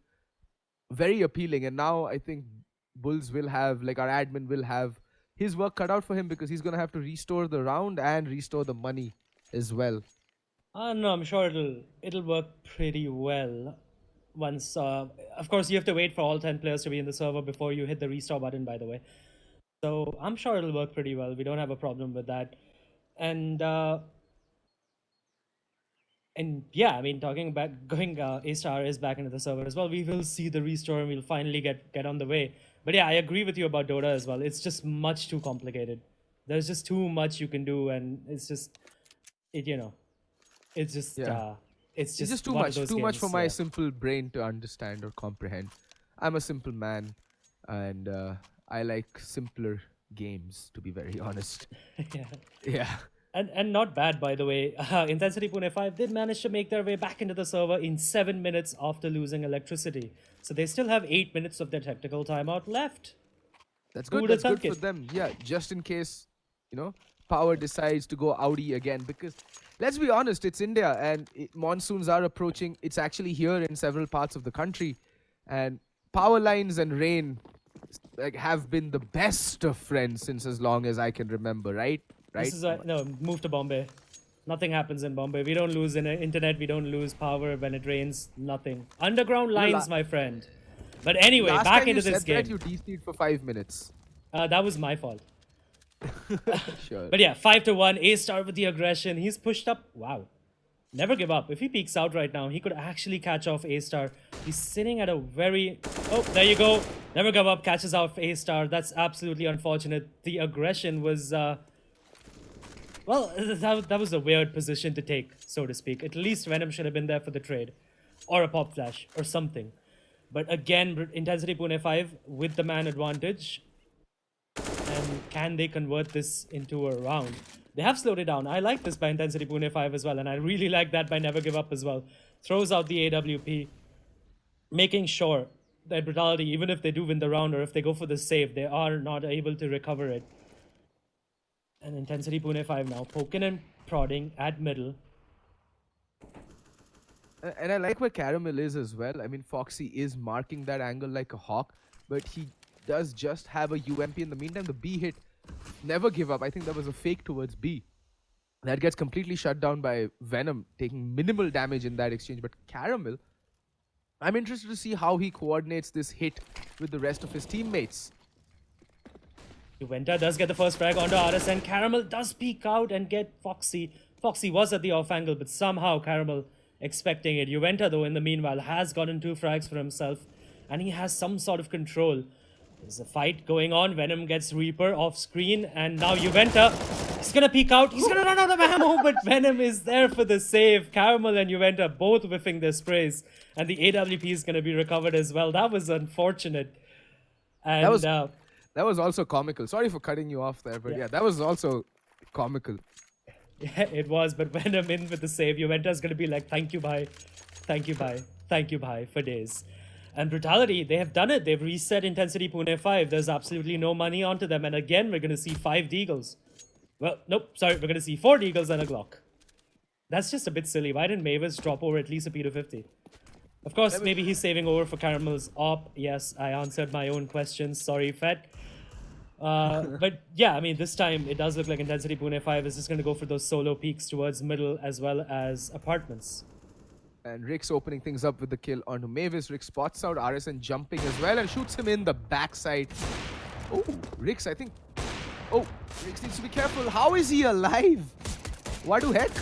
very appealing. And now I think Bulls will have, like, our admin will have his work cut out for him, because he's gonna have to restore the round and restore the money as well. No, I'm sure it'll work pretty well. Once, of course, you have to wait for all 10 players to be in the server before you hit the restore button, by the way. So I'm sure it'll work pretty well. We don't have a problem with that. And yeah, I mean, talking about going A-Star is back into the server as well. We will see the restore and we'll finally get on the way. But yeah, I agree with you about Dota as well. It's just much too complicated. There's just too much you can do, and it's just it's just Yeah. it's It's just just too one of much, those too much games, for my yeah. simple brain to understand or comprehend. I'm a simple man, and I like simpler games, to be very honest. Yeah. Yeah. And not bad, by the way. Intensity Pune5 did manage to make their way back into the server in 7 minutes after losing electricity. So they still have 8 minutes of their technical timeout left. That's Who good. would have That's good thunk for it? them. Yeah, just in case, Power decides to go Audi again. Because let's be honest, it's India, and monsoons are approaching. It's actually here in several parts of the country, and power lines and rain, like, have been the best of friends since as long as I can remember. Right? This Right? is no, move to Bombay. Nothing happens in Bombay. We don't lose internet. We don't lose power when it rains. Nothing. Underground lines, my friend. But anyway, Last back time into you this said that, game. you DC'd for 5 minutes. That was my fault. Sure. But yeah, 5-1. A-Star with the aggression. He's pushed up. Wow. Never give up. If he peeks out right now, he could actually catch off A-Star. He's sitting at a very... Oh, there you go. Never give up. Catches off A-Star. That's absolutely unfortunate. The aggression was... Well, that was a weird position to take, so to speak. At least Venom should have been there for the trade. Or a pop flash. Or something. But again, Intensity Pune5 with the man advantage. And can they convert this into a round? They have slowed it down. I like this by Intensity Pune5 as well. And I really like that by Never Give Up as well. Throws out the AWP. Making sure that Brutality, even if they do win the round or if they go for the save, they are not able to recover it. And Intensity Pune5 now poking and prodding at middle. And I like where Caramel is as well. I mean, Foxy is marking that angle like a hawk, but he does just have a UMP in the meantime. The B hit, Never Give Up. I think that was a fake towards B. That gets completely shut down by Venom, taking minimal damage in that exchange. But Caramel, I'm interested to see how he coordinates this hit with the rest of his teammates. Juventa does get the first frag onto RSN. Caramel does peek out and get Foxy. Foxy was at the off angle, but somehow Caramel expecting it. Juventa, though, in the meanwhile, has gotten 2 frags for himself, and he has some sort of control. There's a fight going on. Venom gets Reaper off screen, and now Juventa, he's gonna peek out. He's gonna run out of ammo, but Venom is there for the save. Caramel and Juventa both whiffing their sprays, and the AWP is gonna be recovered as well. That was unfortunate. And That was also comical. Sorry for cutting you off there, but yeah, that was also comical. yeah, it was, but Venom in with the save. Juventa's gonna be like, thank you, bye. Thank you, bye. Thank you, bye, for days. And Brutality, they have done it. They've reset Intensity Pune5. There's absolutely no money onto them. And again, we're gonna see 5 Deagles. Well, nope, sorry, we're gonna see 4 Deagles and a Glock. That's just a bit silly. Why didn't Mavis drop over at least a P250? Of course, maybe he's saving over for Caramel's op. Yes, I answered my own questions. Sorry, Fett. But yeah, I mean, this time it does look like Intensity Pune5 is just going to go for those solo peaks towards middle as well as apartments. And Rick's opening things up with the kill onto Mavis. Rick spots out RSN jumping as well and shoots him in the backside. Oh, Rick's, I think. Oh, Rick's needs to be careful. How is he alive? What the heck?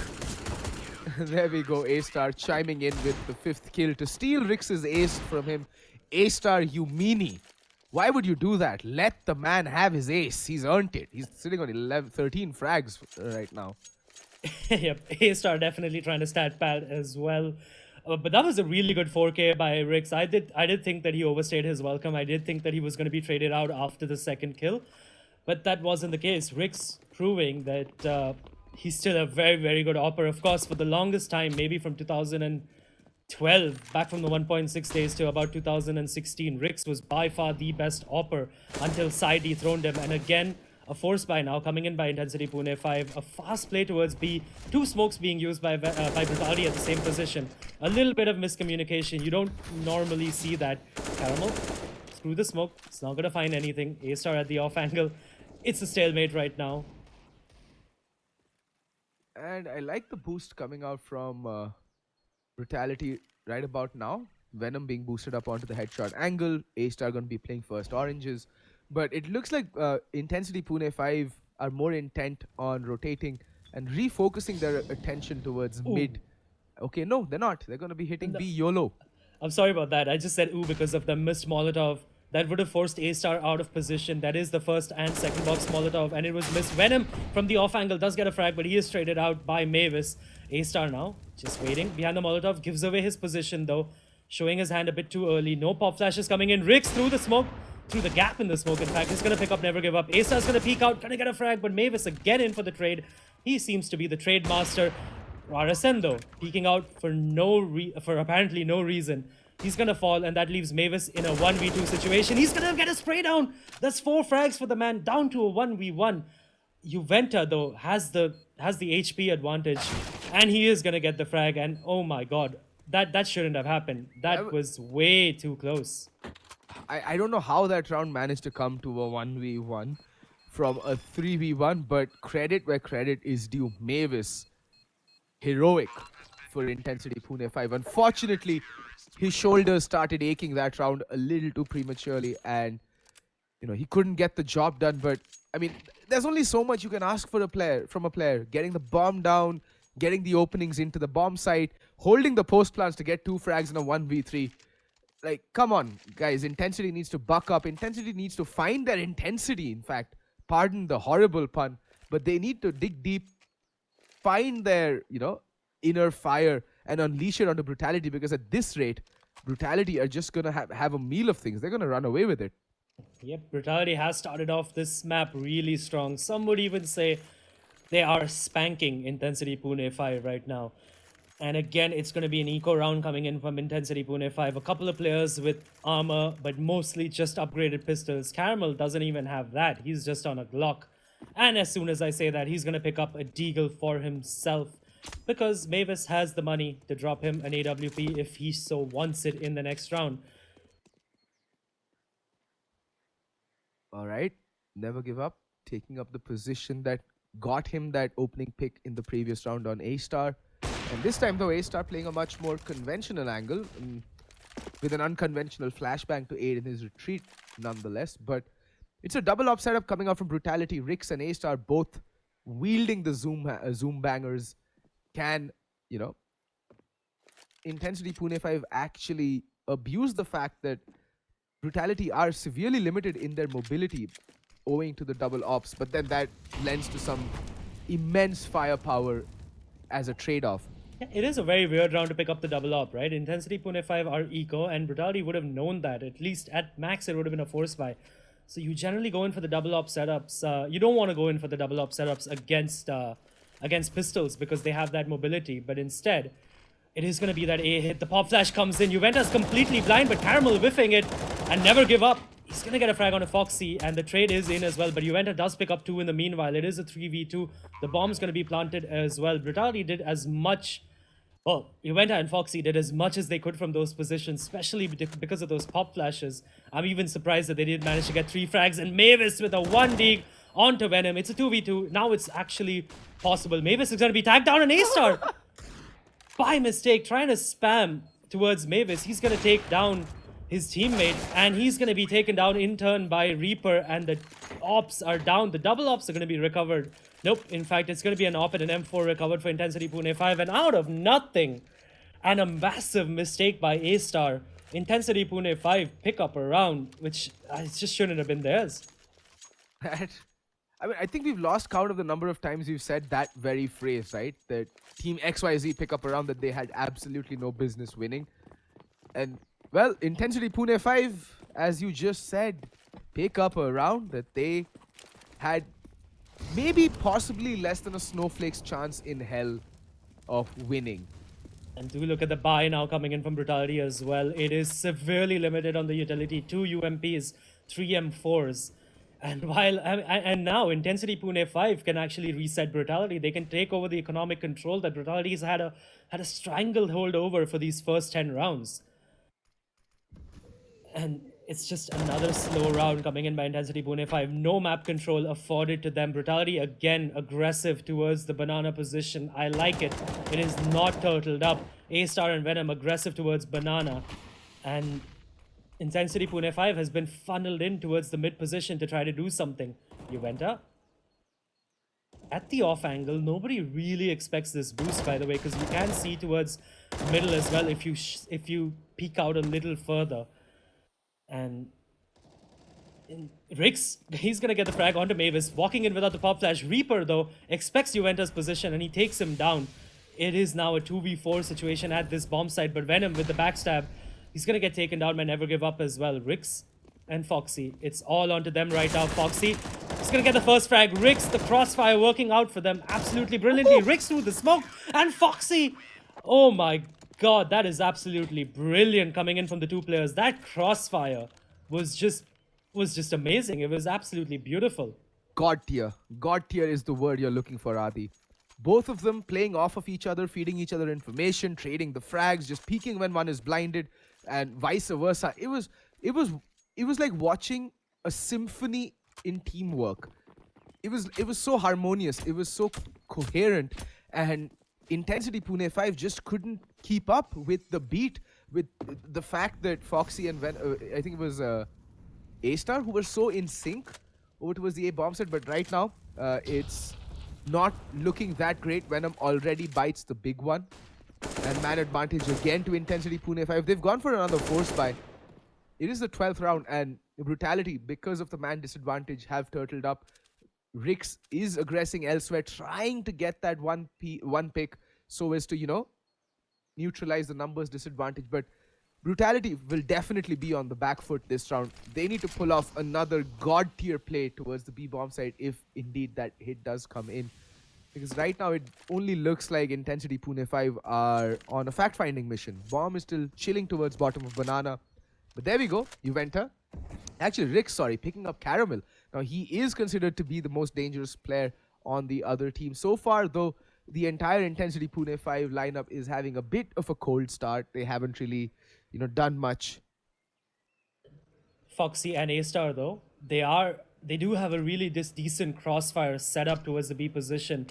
There we go. A-Star chiming in with the 5th kill to steal Rick's ace from him. A-Star, you meanie. Why would you do that? Let the man have his ace. He's earned it. He's sitting on 13 frags right now. Yep, A-Star definitely trying to stat pad as well. But that was a really good 4K by Rix. I did think that he overstayed his welcome. I did think that he was going to be traded out after the 2nd kill. But that wasn't the case. Rix proving that he's still a very, very good opper. Of course, for the longest time, maybe from 2012, back from the 1.6 days to about 2016, Rix was by far the best opper until Sai dethroned him. And again, a force buy now coming in by Intencity Pune5. A fast play towards B. 2 smokes being used by Brutality at the same position. A little bit of miscommunication. You don't normally see that. Caramel, screw the smoke. It's not going to find anything. A-Star at the off angle. It's a stalemate right now. And I like the boost coming out from Brutality right about now. Venom being boosted up onto the headshot angle. A-Star going to be playing first oranges. But it looks like Intencity Pune5 are more intent on rotating and refocusing their attention towards mid. Okay, no, they're not. They're going to be hitting B YOLO. I'm sorry about that. I just said ooh because of the missed Molotov. That would have forced A-Star out of position. That is the first and second box Molotov, and it was missed. Venom from the off angle does get a frag, but he is traded out by Mavis. A-Star now just waiting behind the Molotov. Gives away his position though. Showing his hand a bit too early. No pop flashes coming in. Rix through the smoke. Through the gap in the smoke, in fact. He's going to pick up Never Give Up. A-Star's going to peek out. Going to get a frag, but Mavis again in for the trade. He seems to be the trade master. RSN though, peeking out for apparently no reason. He's going to fall, and that leaves Mavis in a 1v2 situation. He's going to get a spray down. That's 4 frags for the man, down to a 1v1. Juventa though has the HP advantage, and he is going to get the frag, and oh my god, that shouldn't have happened. That was way too close. I don't know how that round managed to come to a 1v1 from a 3v1, but credit where credit is due. Mavis, heroic for Intencity Pune5. Unfortunately, his shoulders started aching that round a little too prematurely, and he couldn't get the job done. But I mean, there's only so much you can ask from a player. Getting the bomb down, getting the openings into the bomb site, holding the post plants to get 2 frags in a 1v3. Like, come on, guys. Intencity needs to buck up. Intencity needs to find their intensity, in fact. Pardon the horrible pun. But they need to dig deep, find their, inner fire and unleash it onto Brutality. Because at this rate, Brutality are just going to have a meal of things. They're going to run away with it. Yep, Brutality has started off this map really strong. Some would even say they are spanking Intencity Pune5 right now. And again, it's going to be an eco round coming in from Intencity Pune5. A couple of players with armor, but mostly just upgraded pistols. Caramel doesn't even have that. He's just on a Glock. And as soon as I say that, he's going to pick up a Deagle for himself. Because Mavis has the money to drop him an AWP if he so wants it in the next round. All right. Never give up. Taking up the position that got him that opening pick in the previous round on A-Star. And this time, though, A-Star playing a much more conventional angle with an unconventional flashbang to aid in his retreat, nonetheless. But it's a double op setup coming out from Brutality. Rix and A-Star both wielding the zoom bangers. Can, Intencity Pune5 actually abuse the fact that Brutality are severely limited in their mobility owing to the double ops. But then that lends to some immense firepower as a trade-off. It is a very weird round to pick up the double op, right? Intencity Pune5 are eco, and Brutality would have known that. At least at max, it would have been a force buy. So you generally go in for the double op setups. You don't want to go in for the double op setups against pistols because they have that mobility. But instead, it is going to be that A hit. The pop flash comes in. Juventa's completely blind, but Caramel whiffing it and Never Give Up. He's going to get a frag on a Foxy, and the trade is in as well. But Juventa does pick up 2 in the meanwhile. It is a 3v2. The bomb's going to be planted as well. Brutality did as much. Well, Juventa and Foxy did as much as they could from those positions, especially because of those pop flashes. I'm even surprised that they did manage to get 3 frags. And Mavis with a 1 onto Venom. It's a 2v2. Now it's actually possible. Mavis is going to be tagged down an A-Star. by mistake, trying to spam towards Mavis. He's going to take down his teammate, and he's going to be taken down in turn by Reaper, and the ops are down. The double ops are going to be recovered. Nope, in fact, it's going to be an op and an M4 recovered for Intencity Pune5, and out of nothing, and a massive mistake by A-Star, Intencity Pune5 pick up a round, which it just shouldn't have been theirs. I mean, I think we've lost count of the number of times we've said that very phrase, right? That Team XYZ pick up a round that they had absolutely no business winning. And, well, Intencity Pune5, as you just said, pick up a round that they had maybe possibly less than a snowflake's chance in hell of winning. And do look at the buy now coming in from Brutality as well. It is severely limited on the utility. 2 UMPs, 3 M4s. And while and now Intencity Pune5 can actually reset Brutality. They can take over the economic control that Brutality's had a stranglehold over for these first 10 rounds. And it's just another slow round coming in by Intencity Pune5. No map control afforded to them. Brutality again aggressive towards the banana position. I like it. It is not turtled up. A-Star and Venom aggressive towards banana. And Intencity Pune5 has been funneled in towards the mid position to try to do something. Juventa at the off angle. Nobody really expects this boost, by the way, because you can see towards middle as well if you peek out a little further. And Rix, he's gonna get the frag onto Mavis, walking in without the pop flash. Reaper, though, expects Juventa's position and he takes him down. It is now a 2v4 situation at this bomb site, but Venom with the backstab, he's gonna get taken down by Never Give Up as well. Rix and Foxy, it's all onto them right now. Foxy, he's gonna get the first frag. Rix, the crossfire working out for them absolutely brilliantly. Rix through the smoke, and Foxy, oh my god, that is absolutely brilliant coming in from the two players. That crossfire was just amazing. It was absolutely beautiful. God tier. God tier is the word you're looking for, Adi. Both of them playing off of each other, feeding each other information, trading the frags, just peeking when one is blinded, and vice versa. It was like watching a symphony in teamwork. It was so harmonious. It was so coherent, and Intencity Pune5 just couldn't keep up with the beat, with the fact that Foxy and I think it was A-Star who were so in sync over towards the A bomb set, but right now it's not looking that great. Venom already bites the big one, and man advantage again to Intencity Pune5. They've gone for another force buy. It is the 12th round, and Brutality, because of the man disadvantage, have turtled up. Rix is aggressing elsewhere, trying to get that one pick so as to, neutralize the numbers disadvantage. But Brutality will definitely be on the back foot this round. They need to pull off another god tier play towards the B bomb side if indeed that hit does come in. Because right now it only looks like Intencity Pune5 are on a fact-finding mission. Bomb is still chilling towards bottom of banana. But there we go, Juventa. Actually, Rick, sorry, picking up Caramel. Now, he is considered to be the most dangerous player on the other team. So far, though, the entire Intencity Pune5 lineup is having a bit of a cold start. They haven't really, done much. Foxy and A-Star, though, they do have a really decent crossfire set up towards the B position.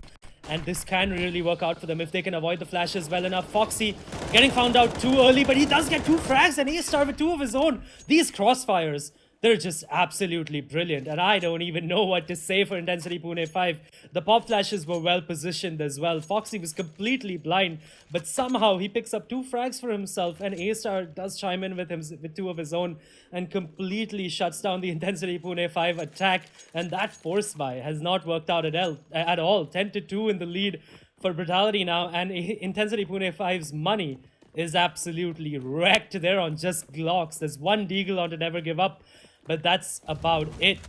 And this can really work out for them if they can avoid the flashes well enough. Foxy getting found out too early, but he does get 2 frags, and A-Star with 2 of his own. These crossfires, they're just absolutely brilliant. And I don't even know what to say for Intencity Pune5. The pop flashes were well positioned as well. Foxy was completely blind, but somehow he picks up 2 frags for himself, and A-Star does chime in with him with 2 of his own and completely shuts down the Intencity Pune5 attack. And that force buy has not worked out at all. 10-2 in the lead for Brutality now, and Intencity Pune5's money is absolutely wrecked. They're on just Glocks. There's 1 Deagle on to Never Give Up, but that's about it.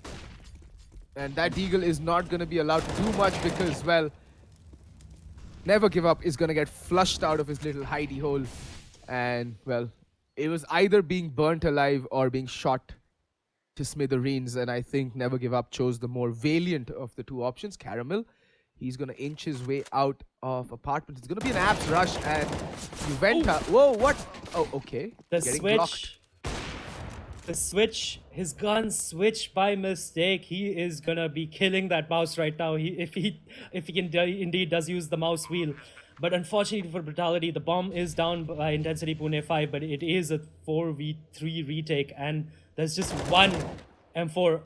And that Deagle is not going to be allowed to do much because, well, Never Give Up is going to get flushed out of his little hidey hole. And, well, it was either being burnt alive or being shot to smithereens. And I think Never Give Up chose the more valiant of the 2 options. Caramel, he's going to inch his way out of apartment. It's going to be an abs rush, and Juventa. Whoa, what? Oh, okay. The Getting switch. blocked. The switch, his gun switched by mistake. He is gonna be killing that mouse right now. If he indeed does use the mouse wheel. But unfortunately for Brutality, the bomb is down by Intensity Pune 5, but it is a 4v3 retake, and there's just one M4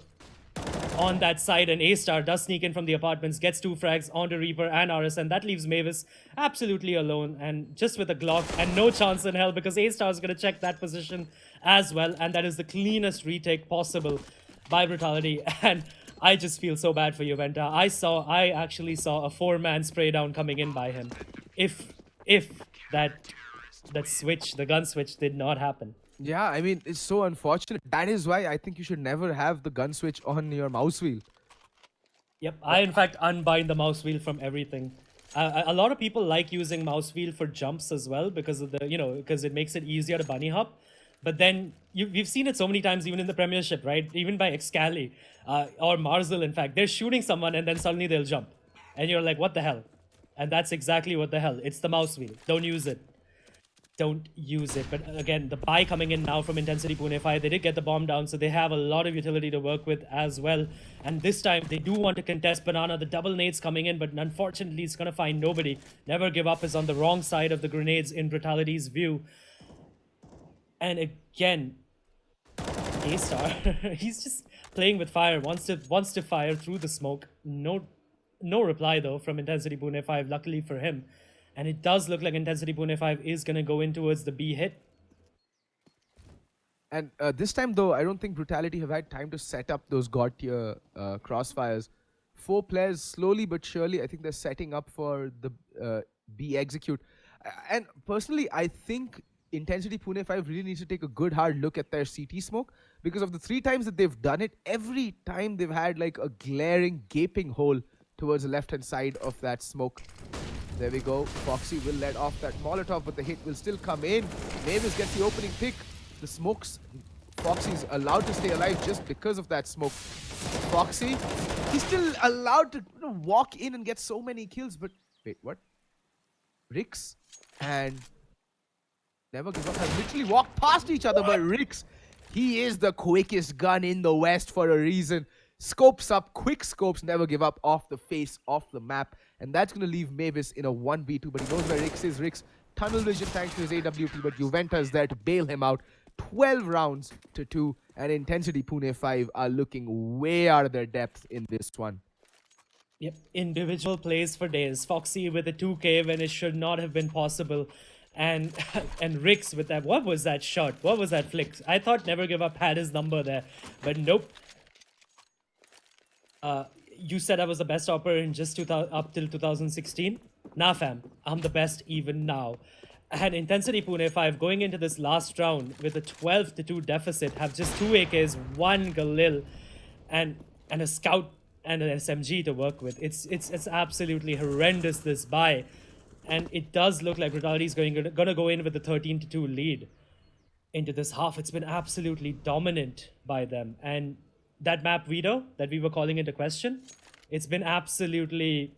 on that side, and A-Star does sneak in from the apartments, gets 2 frags onto Reaper and RSN. That leaves Mavis absolutely alone, and just with a Glock and no chance in hell, because A-Star is going to check that position as well, and that is the cleanest retake possible by Brutality. And I just feel so bad for Juventa. I actually saw a 4-man spray down coming in by him. If that switch, the gun switch, did not happen. Yeah, I mean, it's so unfortunate. That is why I think you should never have the gun switch on your mouse wheel. Yep, I in fact unbind the mouse wheel from everything. A lot of people like using mouse wheel for jumps as well because of the because it makes it easier to bunny hop. But then we've seen it so many times, even in the Premiership, right? Even by Excali or Marzil, in fact, they're shooting someone and then suddenly they'll jump, and you're like, what the hell? And that's exactly what the hell. It's the mouse wheel. Don't use it. Don't use it. But again, the buy coming in now from Intensity Pune 5, they did get the bomb down, so they have a lot of utility to work with as well. And this time, they do want to contest Banana. The double nades coming in, but unfortunately, it's going to find nobody. Never Give Up is on the wrong side of the grenades in Brutality's view. And again, A-Star, he's just playing with fire, wants to fire through the smoke. No reply, though, from Intensity Pune 5, luckily for him. And it does look like Intensity Pune 5 is going to go in towards the B hit. And this time, though, I don't think Brutality have had time to set up those god tier crossfires. 4 players, slowly but surely, I think they're setting up for the B execute. And personally, I think Intensity Pune 5 really needs to take a good hard look at their CT smoke, because of the 3 times that they've done it, every time they've had like a glaring, gaping hole towards the left-hand side of that smoke. There we go. Foxy will let off that Molotov, but the hit will still come in. Mavis gets the opening pick. The smokes. Foxy's allowed to stay alive just because of that smoke. Foxy, he's still allowed to walk in and get so many kills, but wait, what? Rix and Never Give Up have literally walked past each other, but Rix, he is the quickest gun in the West for a reason. Scopes up, quick scopes, Never Give Up off the face, off the map. And that's going to leave Mavis in a 1v2, but he knows where Rix is. Rix, tunnel vision thanks to his AWP, but Juventa is there to bail him out. 12 rounds to 2, and Intensity Pune 5 are looking way out of their depth in this one. Yep, individual plays for days. Foxy with a 2K when it should not have been possible. And Rix with that, what was that shot? What was that flick? I thought Never Give Up had his number there, but nope. You said I was the best operator in just up till 2016. Nah, fam, I'm the best even now. And Intensity Pune 5 going into this last round with a 12-2 deficit have just 2 AKs, 1 Galil, and a scout and an SMG to work with. It's absolutely horrendous, this buy. And it does look like Brutality is going to go in with a 13-2 lead into this half. It's been absolutely dominant by them. And that map veto that we were calling into question, it's been absolutely,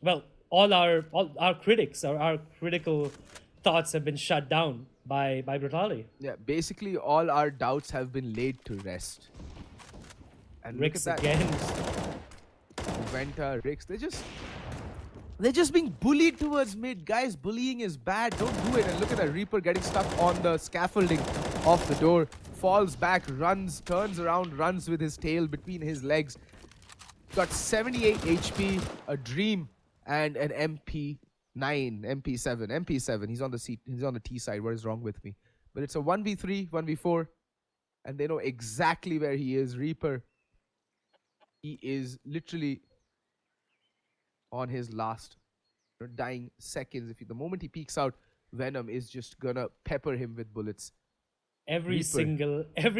well, all our critics, our critical thoughts have been shut down by Brutality. Yeah, basically all our doubts have been laid to rest. And Rix look at again. Venta, Rix, they're just being bullied towards mid. Guys, bullying is bad. Don't do it. And look at that Reaper getting stuck on the scaffolding of the door. Falls back, runs, turns around, runs with his tail between his legs. Got 78 HP, a Dream, and an MP7. He's on the T side. What is wrong with me? But it's a 1v3, 1v4, and they know exactly where he is. Reaper, he is literally on his last dying seconds. The moment he peeks out, Venom is just gonna pepper him with bullets. Every Reaper.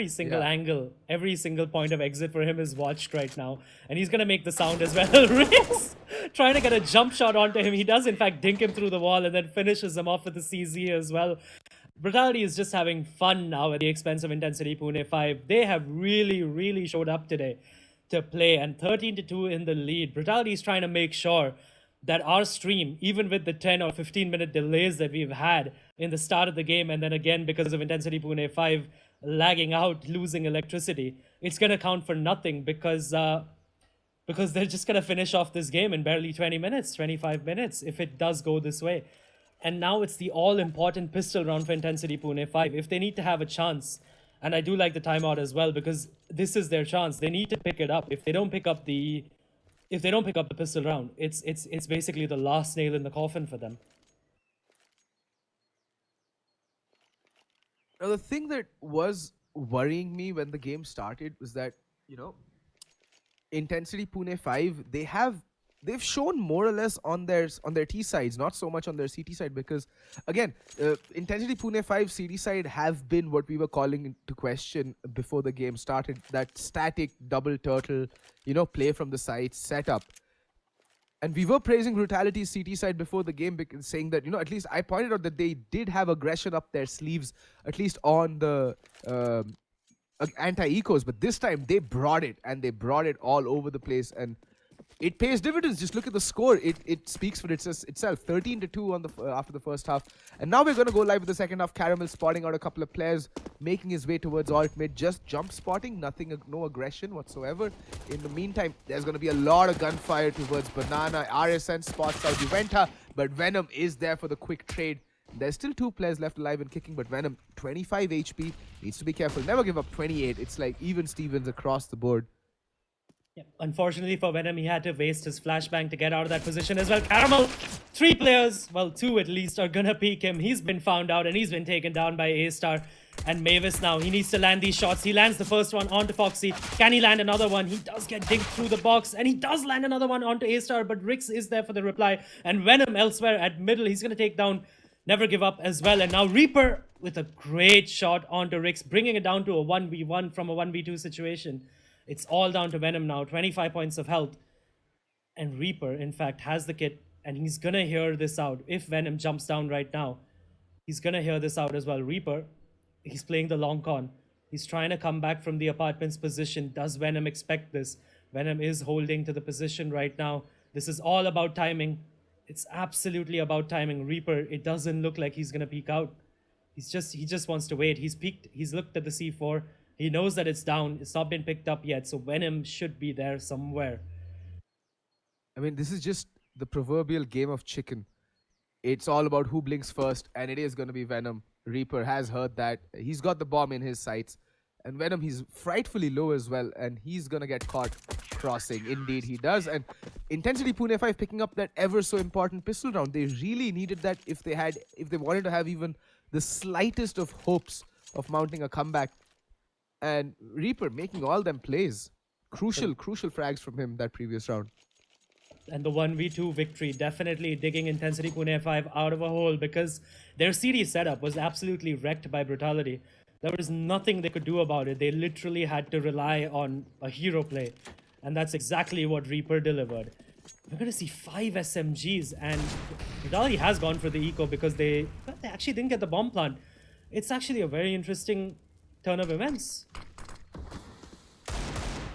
single angle, every single point of exit for him is watched right now. And he's going to make the sound as well. Rix trying to get a jump shot onto him. He does, in fact, dink him through the wall and then finishes him off with the CZ as well. Brutality is just having fun now at the expense of Intensity Pune 5. They have really, really showed up today to play. And 13-2 in the lead. Brutality is trying to make sure that our stream, even with the 10 or 15-minute delays that we've had in the start of the game, and then again because of Intensity Pune 5 lagging out, losing electricity, it's going to count for nothing because because they're just going to finish off this game in barely 20 minutes, 25 minutes, if it does go this way. And now it's the all important pistol round for Intensity Pune 5. If they need to have a chance, and I do like the timeout as well, because this is their chance. They need to pick it up. If they don't pick up the pistol round, it's basically the last nail in the coffin for them. Now, the thing that was worrying me when the game started was that, you know, Intensity Pune 5, they've shown more or less on their T sides, not so much on their CT side, because again, Intensity Pune 5 CT side have been what we were calling into question before the game started, that static double turtle, play from the side setup. And we were praising Brutality's CT side before the game, because saying that, at least I pointed out that they did have aggression up their sleeves, at least on the anti-ecos, but this time they brought it, and they brought it all over the place, and it pays dividends. Just look at the score. It speaks for itself. 13-2 on the after the first half, and now we're going to go live with the second half. Caramel spotting out a couple of players, making his way towards alt mid, just jump spotting, no aggression whatsoever. In the meantime, there's going to be a lot of gunfire towards Banana. RSN spots out Juventa, but Venom is there for the quick trade. There's still 2 players left alive and kicking, but Venom, 25 HP, needs to be careful. Never give up 28. It's like even Stevens across the board. Yeah. Unfortunately for Venom, he had to waste his flashbang to get out of that position as well. Caramel, 3 players, well, 2 at least, are gonna peek him. He's been found out and he's been taken down by A-Star. And Mavis now, he needs to land these shots. He lands the first one onto Foxy. Can he land another one? He does get digged through the box, and he does land another one onto A-Star, but Rix is there for the reply. And Venom elsewhere at middle, he's gonna take down Never Give Up as well. And now Reaper with a great shot onto Rix, bringing it down to a 1v1 from a 1v2 situation. It's all down to Venom now, 25 points of health. And Reaper, in fact, has the kit, and he's gonna hear this out. If Venom jumps down right now, he's gonna hear this out as well. Reaper, he's playing the long con. He's trying to come back from the apartment's position. Does Venom expect this? Venom is holding to the position right now. This is all about timing. It's absolutely about timing. Reaper, it doesn't look like he's gonna peek out. He just wants to wait. He's peeked. He's looked at the C4. He knows that it's down. It's not been picked up yet. So Venom should be there somewhere. I mean, this is just the proverbial game of chicken. It's all about who blinks first, and it is going to be Venom. Reaper has heard that. He's got the bomb in his sights. And Venom, he's frightfully low as well, and he's going to get caught crossing. Indeed, he does. And Intensity Pune 5 picking up that ever so important pistol round. They really needed that if they wanted to have even the slightest of hopes of mounting a comeback. And Reaper making all them plays. Crucial frags from him that previous round. And the 1v2 victory, definitely digging Intensity Pune 5 out of a hole, because their CD setup was absolutely wrecked by Brutality. There was nothing they could do about it. They literally had to rely on a hero play. And that's exactly what Reaper delivered. We're going to see 5 SMGs, and Brutality has gone for the eco because they actually didn't get the bomb plant. It's actually a very interesting turn of events.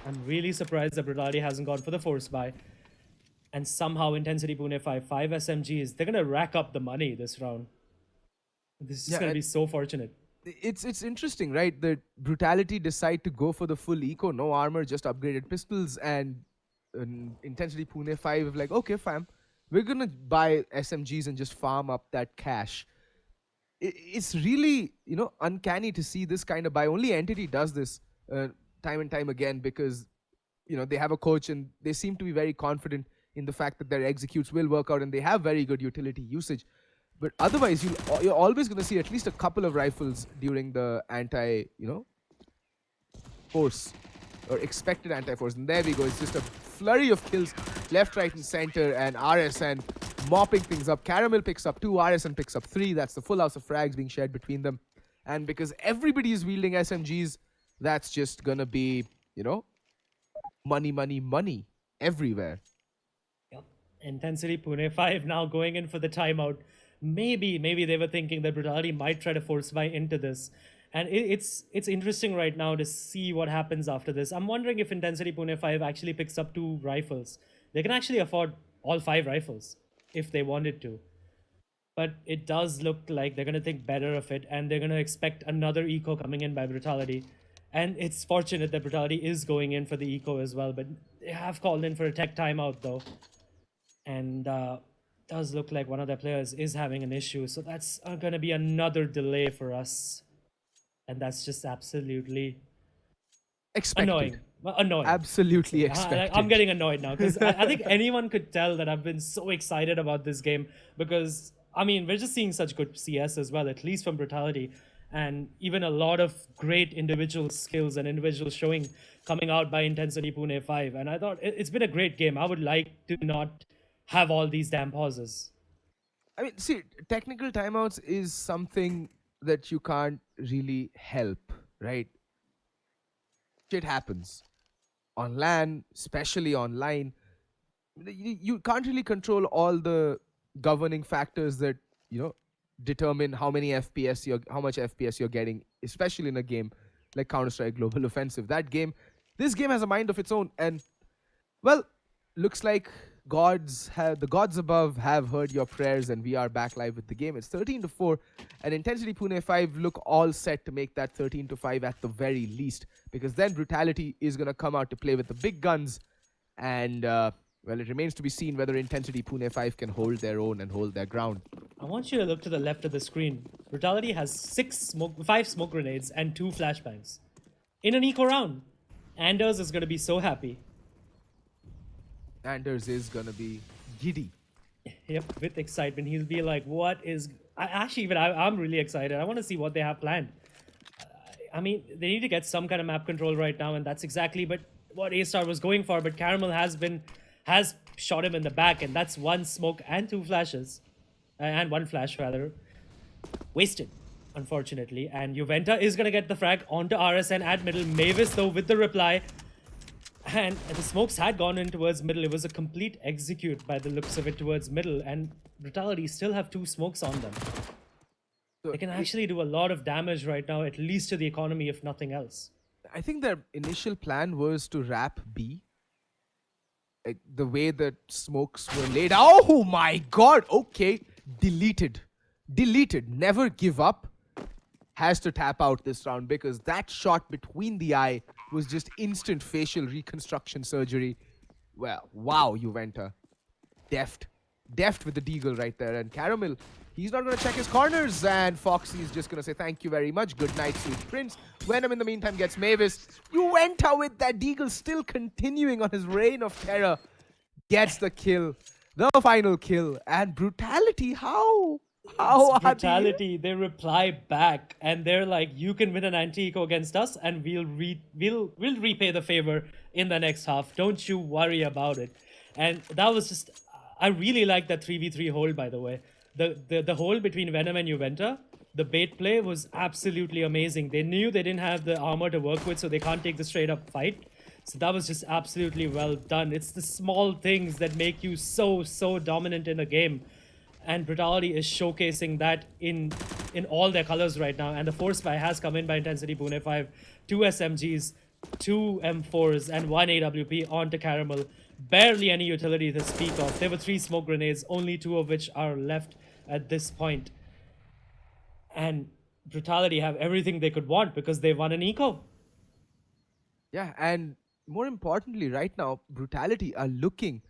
I'm really surprised that Brutality hasn't gone for the force buy. And somehow Intensity Pune 5 SMGs, they're going to rack up the money this round. This is going to be so fortunate. It's interesting, right? That Brutality decide to go for the full eco, no armor, just upgraded pistols, and Intensity Pune 5 is like, okay, fam, we're going to buy SMGs and just farm up that cash. It's really, uncanny to see this kind of buy. Only Entity does this time and time again, because, they have a coach and they seem to be very confident in the fact that their executes will work out, and they have very good utility usage. But otherwise, you're always going to see at least a couple of rifles during the force or expected anti-force. And there we go. It's just a flurry of kills left, right, and center, and RSN mopping things up. Caramel picks up 2, RSN picks up 3. That's the full house of frags being shared between them. And because everybody is wielding SMGs, that's just going to be, money everywhere. Yep. Intensity Pune 5 now going in for the timeout. Maybe they were thinking that Brutality might try to force buy into this. And it's interesting right now to see what happens after this. I'm wondering if Intensity Pune 5 actually picks up 2 rifles. They can actually afford all 5 rifles if they wanted to. But it does look like they're going to think better of it, and they're going to expect another eco coming in by Brutality. And it's fortunate that Brutality is going in for the eco as well, but they have called in for a tech timeout though. And does look like one of their players is having an issue. So that's going to be another delay for us. And that's just absolutely Expected. annoying. Well, annoying. Absolutely I'm expected. getting annoyed now because I think anyone could tell that I've been so excited about this game because, I mean, we're just seeing such good CS as well, at least from Brutality, and even a lot of great individual skills and individual showing coming out by Intensity Pune 5. And I thought it's been a great game. I would like to not have all these damn pauses. I mean, see, technical timeouts is something that you can't really help, right? Shit happens. On LAN, especially online, you can't really control all the governing factors that, determine how much FPS you're getting, especially in a game like Counter-Strike Global Offensive. This game has a mind of its own, and well, looks like the gods above have heard your prayers, and we are back live with the game. It's 13-4, and Intensity Pune 5 look all set to make that 13-5 at the very least, because then Brutality is gonna come out to play with the big guns, and well, it remains to be seen whether Intensity Pune 5 can hold their own and hold their ground. I want you to look to the left of the screen. Brutality has 5 smoke grenades and 2 flashbangs in an eco round. Anders is going to be so happy. Anders is gonna be giddy. Yep, with excitement. He'll be like, what is... I'm really excited. I want to see what they have planned. I mean, they need to get some kind of map control right now, and that's exactly what A-Star was going for, but Caramel has shot him in the back, and that's 1 smoke and 2 flashes. And 1 flash, rather. Wasted, unfortunately. And Juventa is going to get the frag onto RSN at middle. Mavis, though, with the reply. And the smokes had gone in towards middle. It was a complete execute by the looks of it towards middle. And Brutality still have 2 smokes on them. So They can actually do a lot of damage right now, at least to the economy, if nothing else. I think their initial plan was to wrap B. Like the way that smokes were laid. Oh my god! Okay. Deleted. Never give up. Has to tap out this round because that shot between the eye was just instant facial reconstruction surgery. Well, wow, Juventa. Deft with the deagle right there. And Caramel, he's not going to check his corners. And Foxy is just going to say thank you very much. Good night, sweet prince. Venom in the meantime gets Mavis. Juventa with that deagle still continuing on his reign of terror. Gets the kill. The final kill. And Brutality, how are they? Brutality, they reply back and they're like, you can win an anti-eco against us and we'll repay the favor in the next half. Don't you worry about it. And that was just, I really like that 3v3 hold, by the way. The hold between Venom and Juventa, the bait play was absolutely amazing. They knew they didn't have the armor to work with, so they can't take the straight up fight. So that was just absolutely well done. It's the small things that make you so dominant in a game. And Brutality is showcasing that in all their colors right now. And the force buy has come in by Intensity Pune 5. 2 SMGs, 2 M4s, and 1 AWP onto Caramel. Barely any utility to speak of. There were 3 smoke grenades, only 2 of which are left at this point. And Brutality have everything they could want because they won an eco. Yeah, and more importantly, right now, Brutality are looking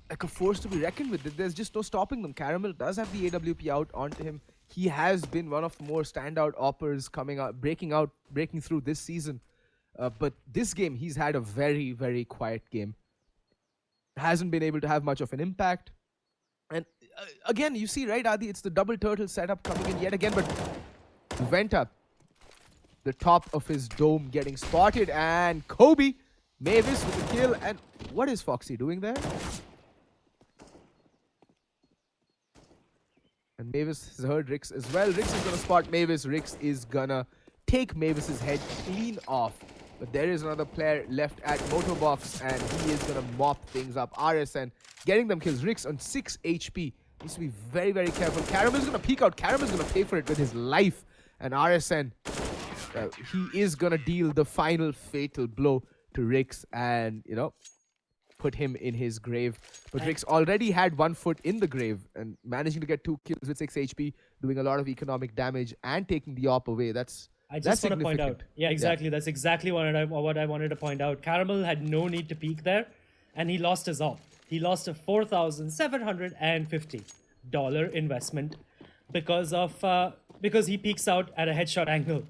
like a force to be reckoned with. There's just no stopping them. Caramel does have the AWP out onto him. He has been one of the more standout oppers breaking through this season. But this game, he's had a very, very quiet game. Hasn't been able to have much of an impact. And again, you see, right, Adi, it's the double turtle setup coming in yet again. But Venta, the top of his dome getting spotted. And Kobe, Mavis with the kill. And what is Foxy doing there? And Mavis has heard Rix as well. Rix is going to spot Mavis. Rix is going to take Mavis's head clean off. But there is another player left at Motobox, and he is going to mop things up. RSN getting them kills. Rix on 6 HP. Needs to be very, very careful. Caramel's going to peek out. Caramel's going to pay for it with his life. And RSN, he is going to deal the final fatal blow to Rix and, put him in his grave. But Rix already had 1 foot in the grave and managing to get 2 kills with 6 HP, doing a lot of economic damage and taking the op away. That's I That's just want to point out. significant. Yeah, exactly. That's exactly what I wanted to point out. Caramel had no need to peek there, and he lost his op. He lost a $4,750 investment because he peeks out at a headshot angle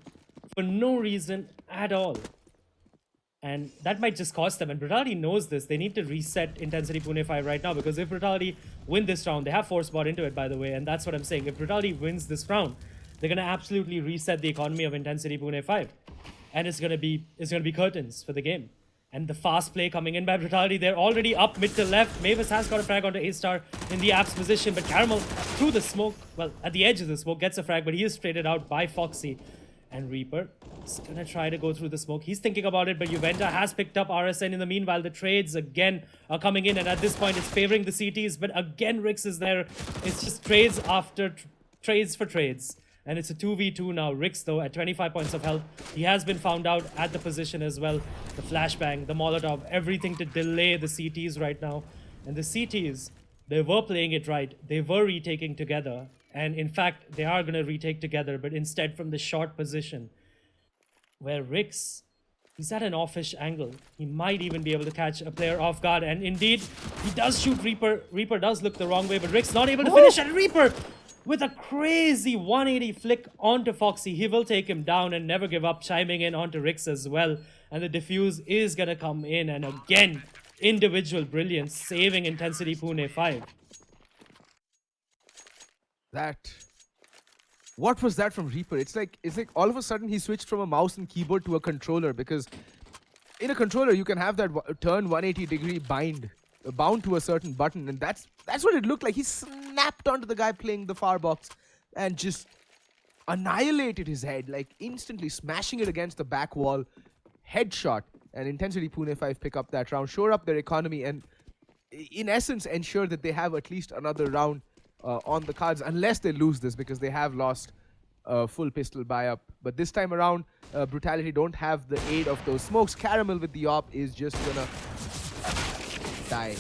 for no reason at all. And that might just cost them. And Brutality knows this. They need to reset Intensity Pune 5 right now, because if Brutality win this round, they have force bought into it, by the way, and that's what I'm saying. If Brutality wins this round, they're gonna absolutely reset the economy of Intensity Pune 5, and it's gonna be curtains for the game. And the fast play coming in by Brutality, they're already up mid to left. Mavis has got a frag onto A-Star in the Apps position, but Caramel through the smoke, well, at the edge of the smoke, gets a frag, but he is traded out by Foxy. And Reaper is gonna try to go through the smoke. He's thinking about it, but Juventa has picked up RSN in the meanwhile. The trades again are coming in, and at this point it's favoring the CTs, but again Rix is there. It's just trades after trades for trades. And it's a 2v2 now. Rix, though, at 25 points of health. He has been found out at the position as well. The flashbang, the Molotov, everything to delay the CTs right now. And the CTs, they were playing it right. They were retaking together. And in fact, they are going to retake together, but instead from the short position, where Rix, he's at an offish angle. He might even be able to catch a player off guard. And indeed, he does shoot Reaper. Reaper does look the wrong way, but Rix not able to finish. And Reaper, with a crazy 180 flick onto Foxy, he will take him down and never give up, chiming in onto Rix as well. And the defuse is going to come in. And again, individual brilliance, saving Intensity Pune 5. What was that from Reaper? It's like all of a sudden he switched from a mouse and keyboard to a controller, because in a controller you can have that turn 180 degree bound to a certain button, and that's what it looked like. He snapped onto the guy playing the far box and just annihilated his head, like instantly smashing it against the back wall. Headshot. And Intensity Pune 5 pick up that round, shore up their economy, and in essence ensure that they have at least another round on the cards, unless they lose this, because they have lost full pistol buy-up. But this time around, Brutality don't have the aid of those smokes. Caramel with the op is just gonna die.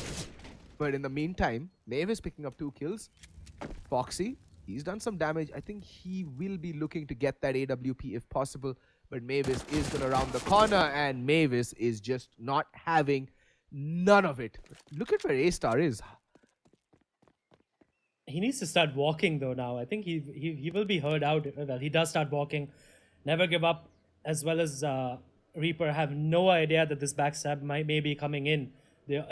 But in the meantime, Mavis picking up 2 kills. Foxy, he's done some damage. I think he will be looking to get that AWP if possible. But Mavis is gonna round the corner, and Mavis is just not having none of it. Look at where A-Star is. He needs to start walking though now. I think he will be heard out. Well, he does start walking. Never give up, as well as Reaper have no idea that this backstab may be coming in.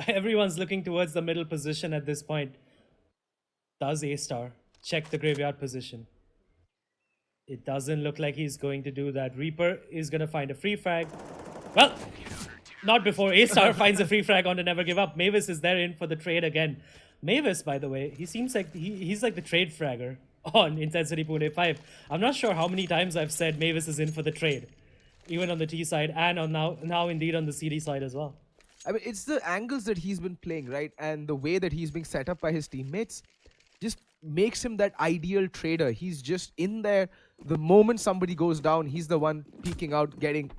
Everyone's looking towards the middle position at this point. Does A-Star check the graveyard position? It doesn't look like he's going to do that. Reaper is going to find a free frag. Well, not before A-Star finds a free frag on to Never Give Up. Mavis is there in for the trade again. Mavis, by the way, he seems like he's like the trade fragger on Intensity Pune 5. I'm not sure how many times I've said Mavis is in for the trade, even on the T side and on now indeed on the CD side as well. I mean, it's the angles that he's been playing, right? And the way that he's being set up by his teammates just makes him that ideal trader. He's just in there. The moment somebody goes down, he's the one peeking out, getting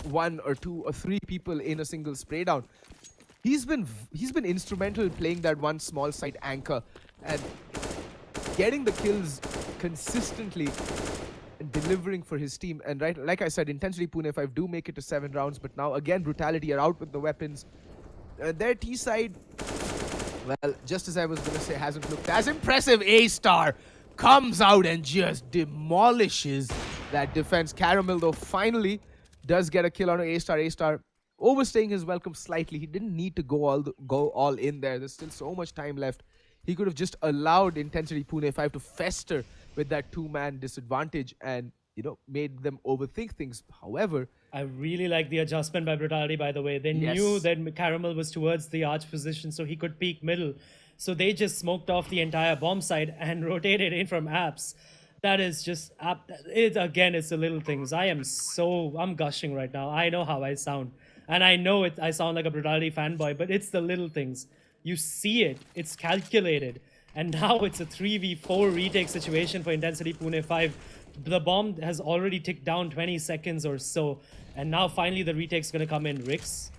1 or 2 or 3 people in a single spray down. He's been instrumental in playing that one small side anchor and getting the kills consistently and delivering for his team. And right, like I said, Intensity Pune 5 do make it to 7 rounds, but now again Brutality are out with the weapons. Their T side, well, just as I was gonna say, hasn't looked as impressive. A-Star comes out and just demolishes that defense. Caramel, though, finally does get a kill on A-Star. A-Star overstaying his welcome slightly. He didn't need to go all in there. There's still so much time left. He could have just allowed Intensity Pune 5 to fester with that 2-man disadvantage and, you know, made them overthink things. However, I really like the adjustment by Brutality, by the way. They knew that Caramel was towards the arch position, so he could peek middle. So they just smoked off the entire bomb site and rotated in from apps. That is just, it's the little things. I'm gushing right now. I know how I sound. And I know I sound like a Brutality fanboy, but it's the little things. You see it. It's calculated. And now it's a 3v4 retake situation for Intensity Pune 5. The bomb has already ticked down 20 seconds or so. And now finally the retake's going to come in. Rix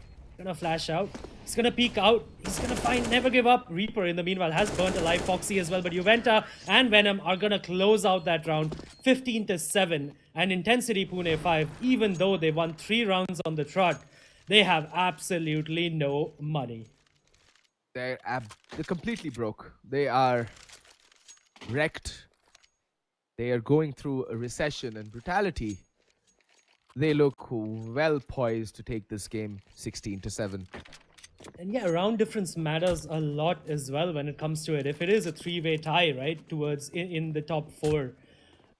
Gonna flash out. He's gonna peek out. He's gonna find Never Give Up. Reaper, in the meanwhile, has burnt alive Foxy as well. But Juventa and Venom are gonna close out that round 15-7. And Intensity Pune 5, even though they won 3 rounds on the trot, they have absolutely no money. They're completely broke. They are wrecked. They are going through a recession and Brutality. They look well poised to take this game 16-7. And yeah, round difference matters a lot as well when it comes to it. If it is a 3-way tie, right, towards in the top 4,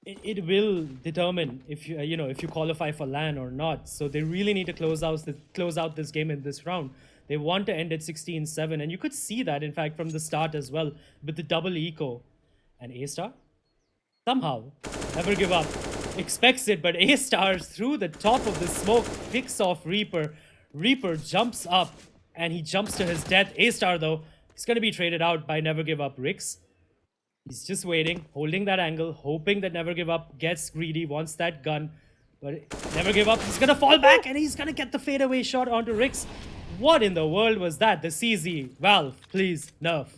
it will determine if if you qualify for LAN or not. So they really need to close out this game in this round. They want to end at 16-7, and you could see that in fact from the start as well with the double eco. And A-Star somehow Never Give Up expects it, but A-Star through the top of the smoke picks off Reaper. Reaper jumps up and he jumps to his death. A-Star though, he's going to be traded out by Never Give Up Rix. He's just waiting, holding that angle, hoping that Never Give Up gets greedy, wants that gun. But Never Give Up, he's going to fall back and he's going to get the fadeaway shot onto Rix. What in the world was that? The CZ. Valve, please, nerf.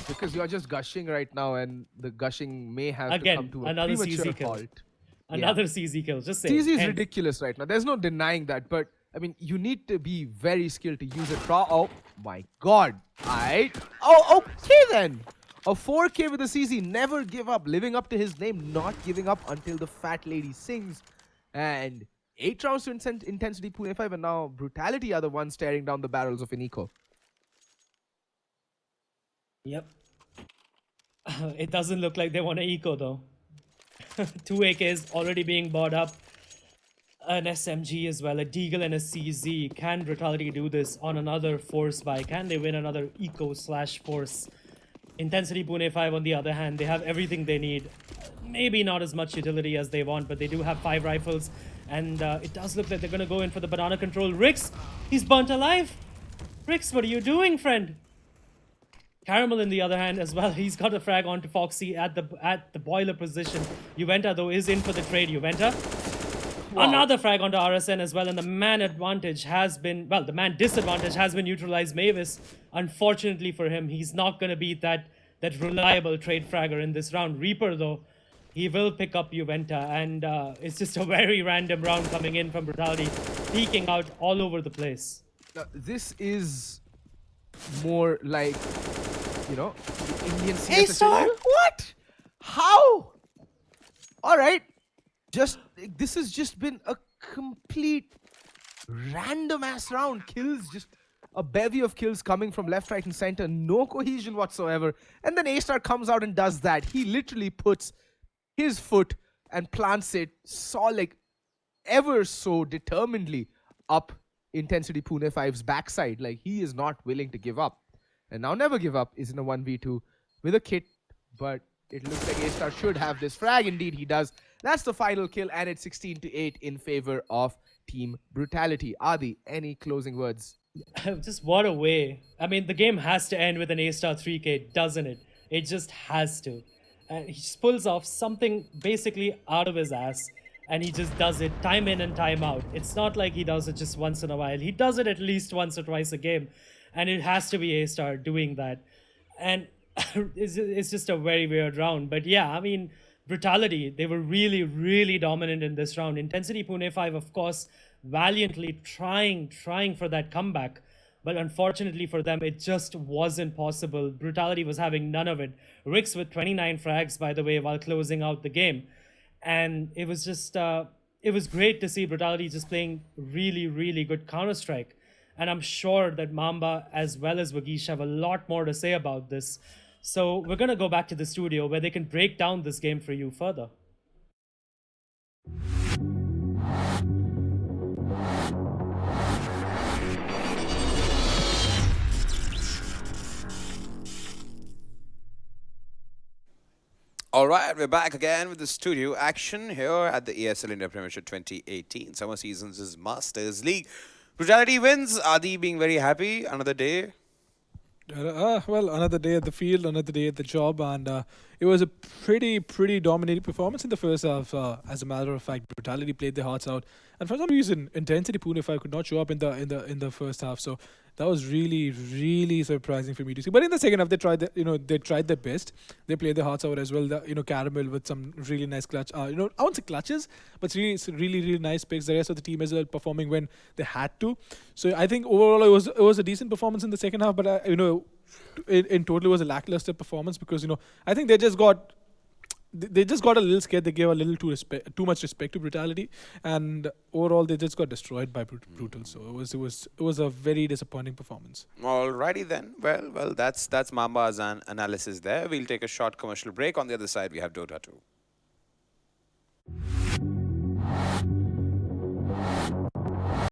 Because you're just gushing right now, and the gushing may have Again, to come to a another premature CZ kill. halt. Another CZ kill, just say. CZ is ridiculous right now. There's no denying that. But I mean, you need to be very skilled to use it. Oh my God! Oh, okay then. A 4K with a CZ. Never give up. Living up to his name. Not giving up until the fat lady sings. And 8 rounds to Intensity Pune 5, and now Brutality are the ones staring down the barrels of an eco. Yep. It doesn't look like they want to eco though. 2 AKs already being bought up. An SMG as well, a Deagle and a CZ. Can Brutality do this on another force buy? Can they win another eco/force? Intensity Pune 5 on the other hand, they have everything they need. Maybe not as much utility as they want, but they do have 5 rifles. And it does look like they're going to go in for the banana control. Rix, he's burnt alive. Rix, what are you doing, friend? Caramel, in the other hand, as well, he's got a frag onto Foxy at the boiler position. Juventa, though, is in for the trade. Juventa, another frag onto RSN as well, and the man disadvantage has been neutralized. Mavis, unfortunately for him, he's not going to be that reliable trade fragger in this round. Reaper, though, he will pick up Juventa, and it's just a very random round coming in from Brutality, peeking out all over the place. Now, this is more like, the Indian A-Star? What? How? All right. This has just been a complete random ass round. Kills, just a bevy of kills coming from left, right, and center. No cohesion whatsoever. And then A-Star comes out and does that. He literally puts his foot and plants it ever so determinedly up Intensity Pune 5's backside. Like, he is not willing to give up. And now Never Give Up is in a 1v2 with a kit, but it looks like A-Star should have this frag. Indeed, he does. That's the final kill, and it's 16-8 in favor of Team Brutality. Adi, any closing words? Just what a way. I mean, the game has to end with an A-Star 3K, doesn't it? It just has to. He just pulls off something basically out of his ass, and he just does it time in and time out. It's not like he does it just once in a while. He does it at least once or twice a game, and it has to be A-Star doing that. And it's just a very weird round. But yeah, I mean, Brutality, they were really, really dominant in this round. Intensity Pune 5, of course, valiantly trying for that comeback. But unfortunately for them, it just wasn't possible. Brutality was having none of it. Rix with 29 frags, by the way, while closing out the game. And it was just, it was great to see Brutality just playing really, really good Counter-Strike. And I'm sure that Mamba as well as Vagish have a lot more to say about this. So we're going to go back to the studio where they can break down this game for you further. All right, we're back again with the studio action here at the ESL India Premiership 2018. Summer Seasons' Masters League. Brutality wins. Adi being very happy. Another day. Well, another day at the field, another day at the job, and it was a pretty dominating performance in the first half. As a matter of fact, Brutality played their hearts out, and for some reason, Intensity Pune5 could not show up in the first half. So that was really surprising for me to see. But in the second half, they tried their best. They played their hearts out as well. Caramel with some really nice clutch. I won't say clutches, but it's really nice picks. The rest of the team as well performing when they had to. So I think overall it was a decent performance in the second half. But in total it was a lackluster performance because I think they just got a little scared. They gave a little too much respect to Brutality, and overall they just got destroyed by Brutal. So it was a very disappointing performance. Alrighty then. Well, that's Mamba's analysis there. We'll take a short commercial break. On the other side, we have Dota 2.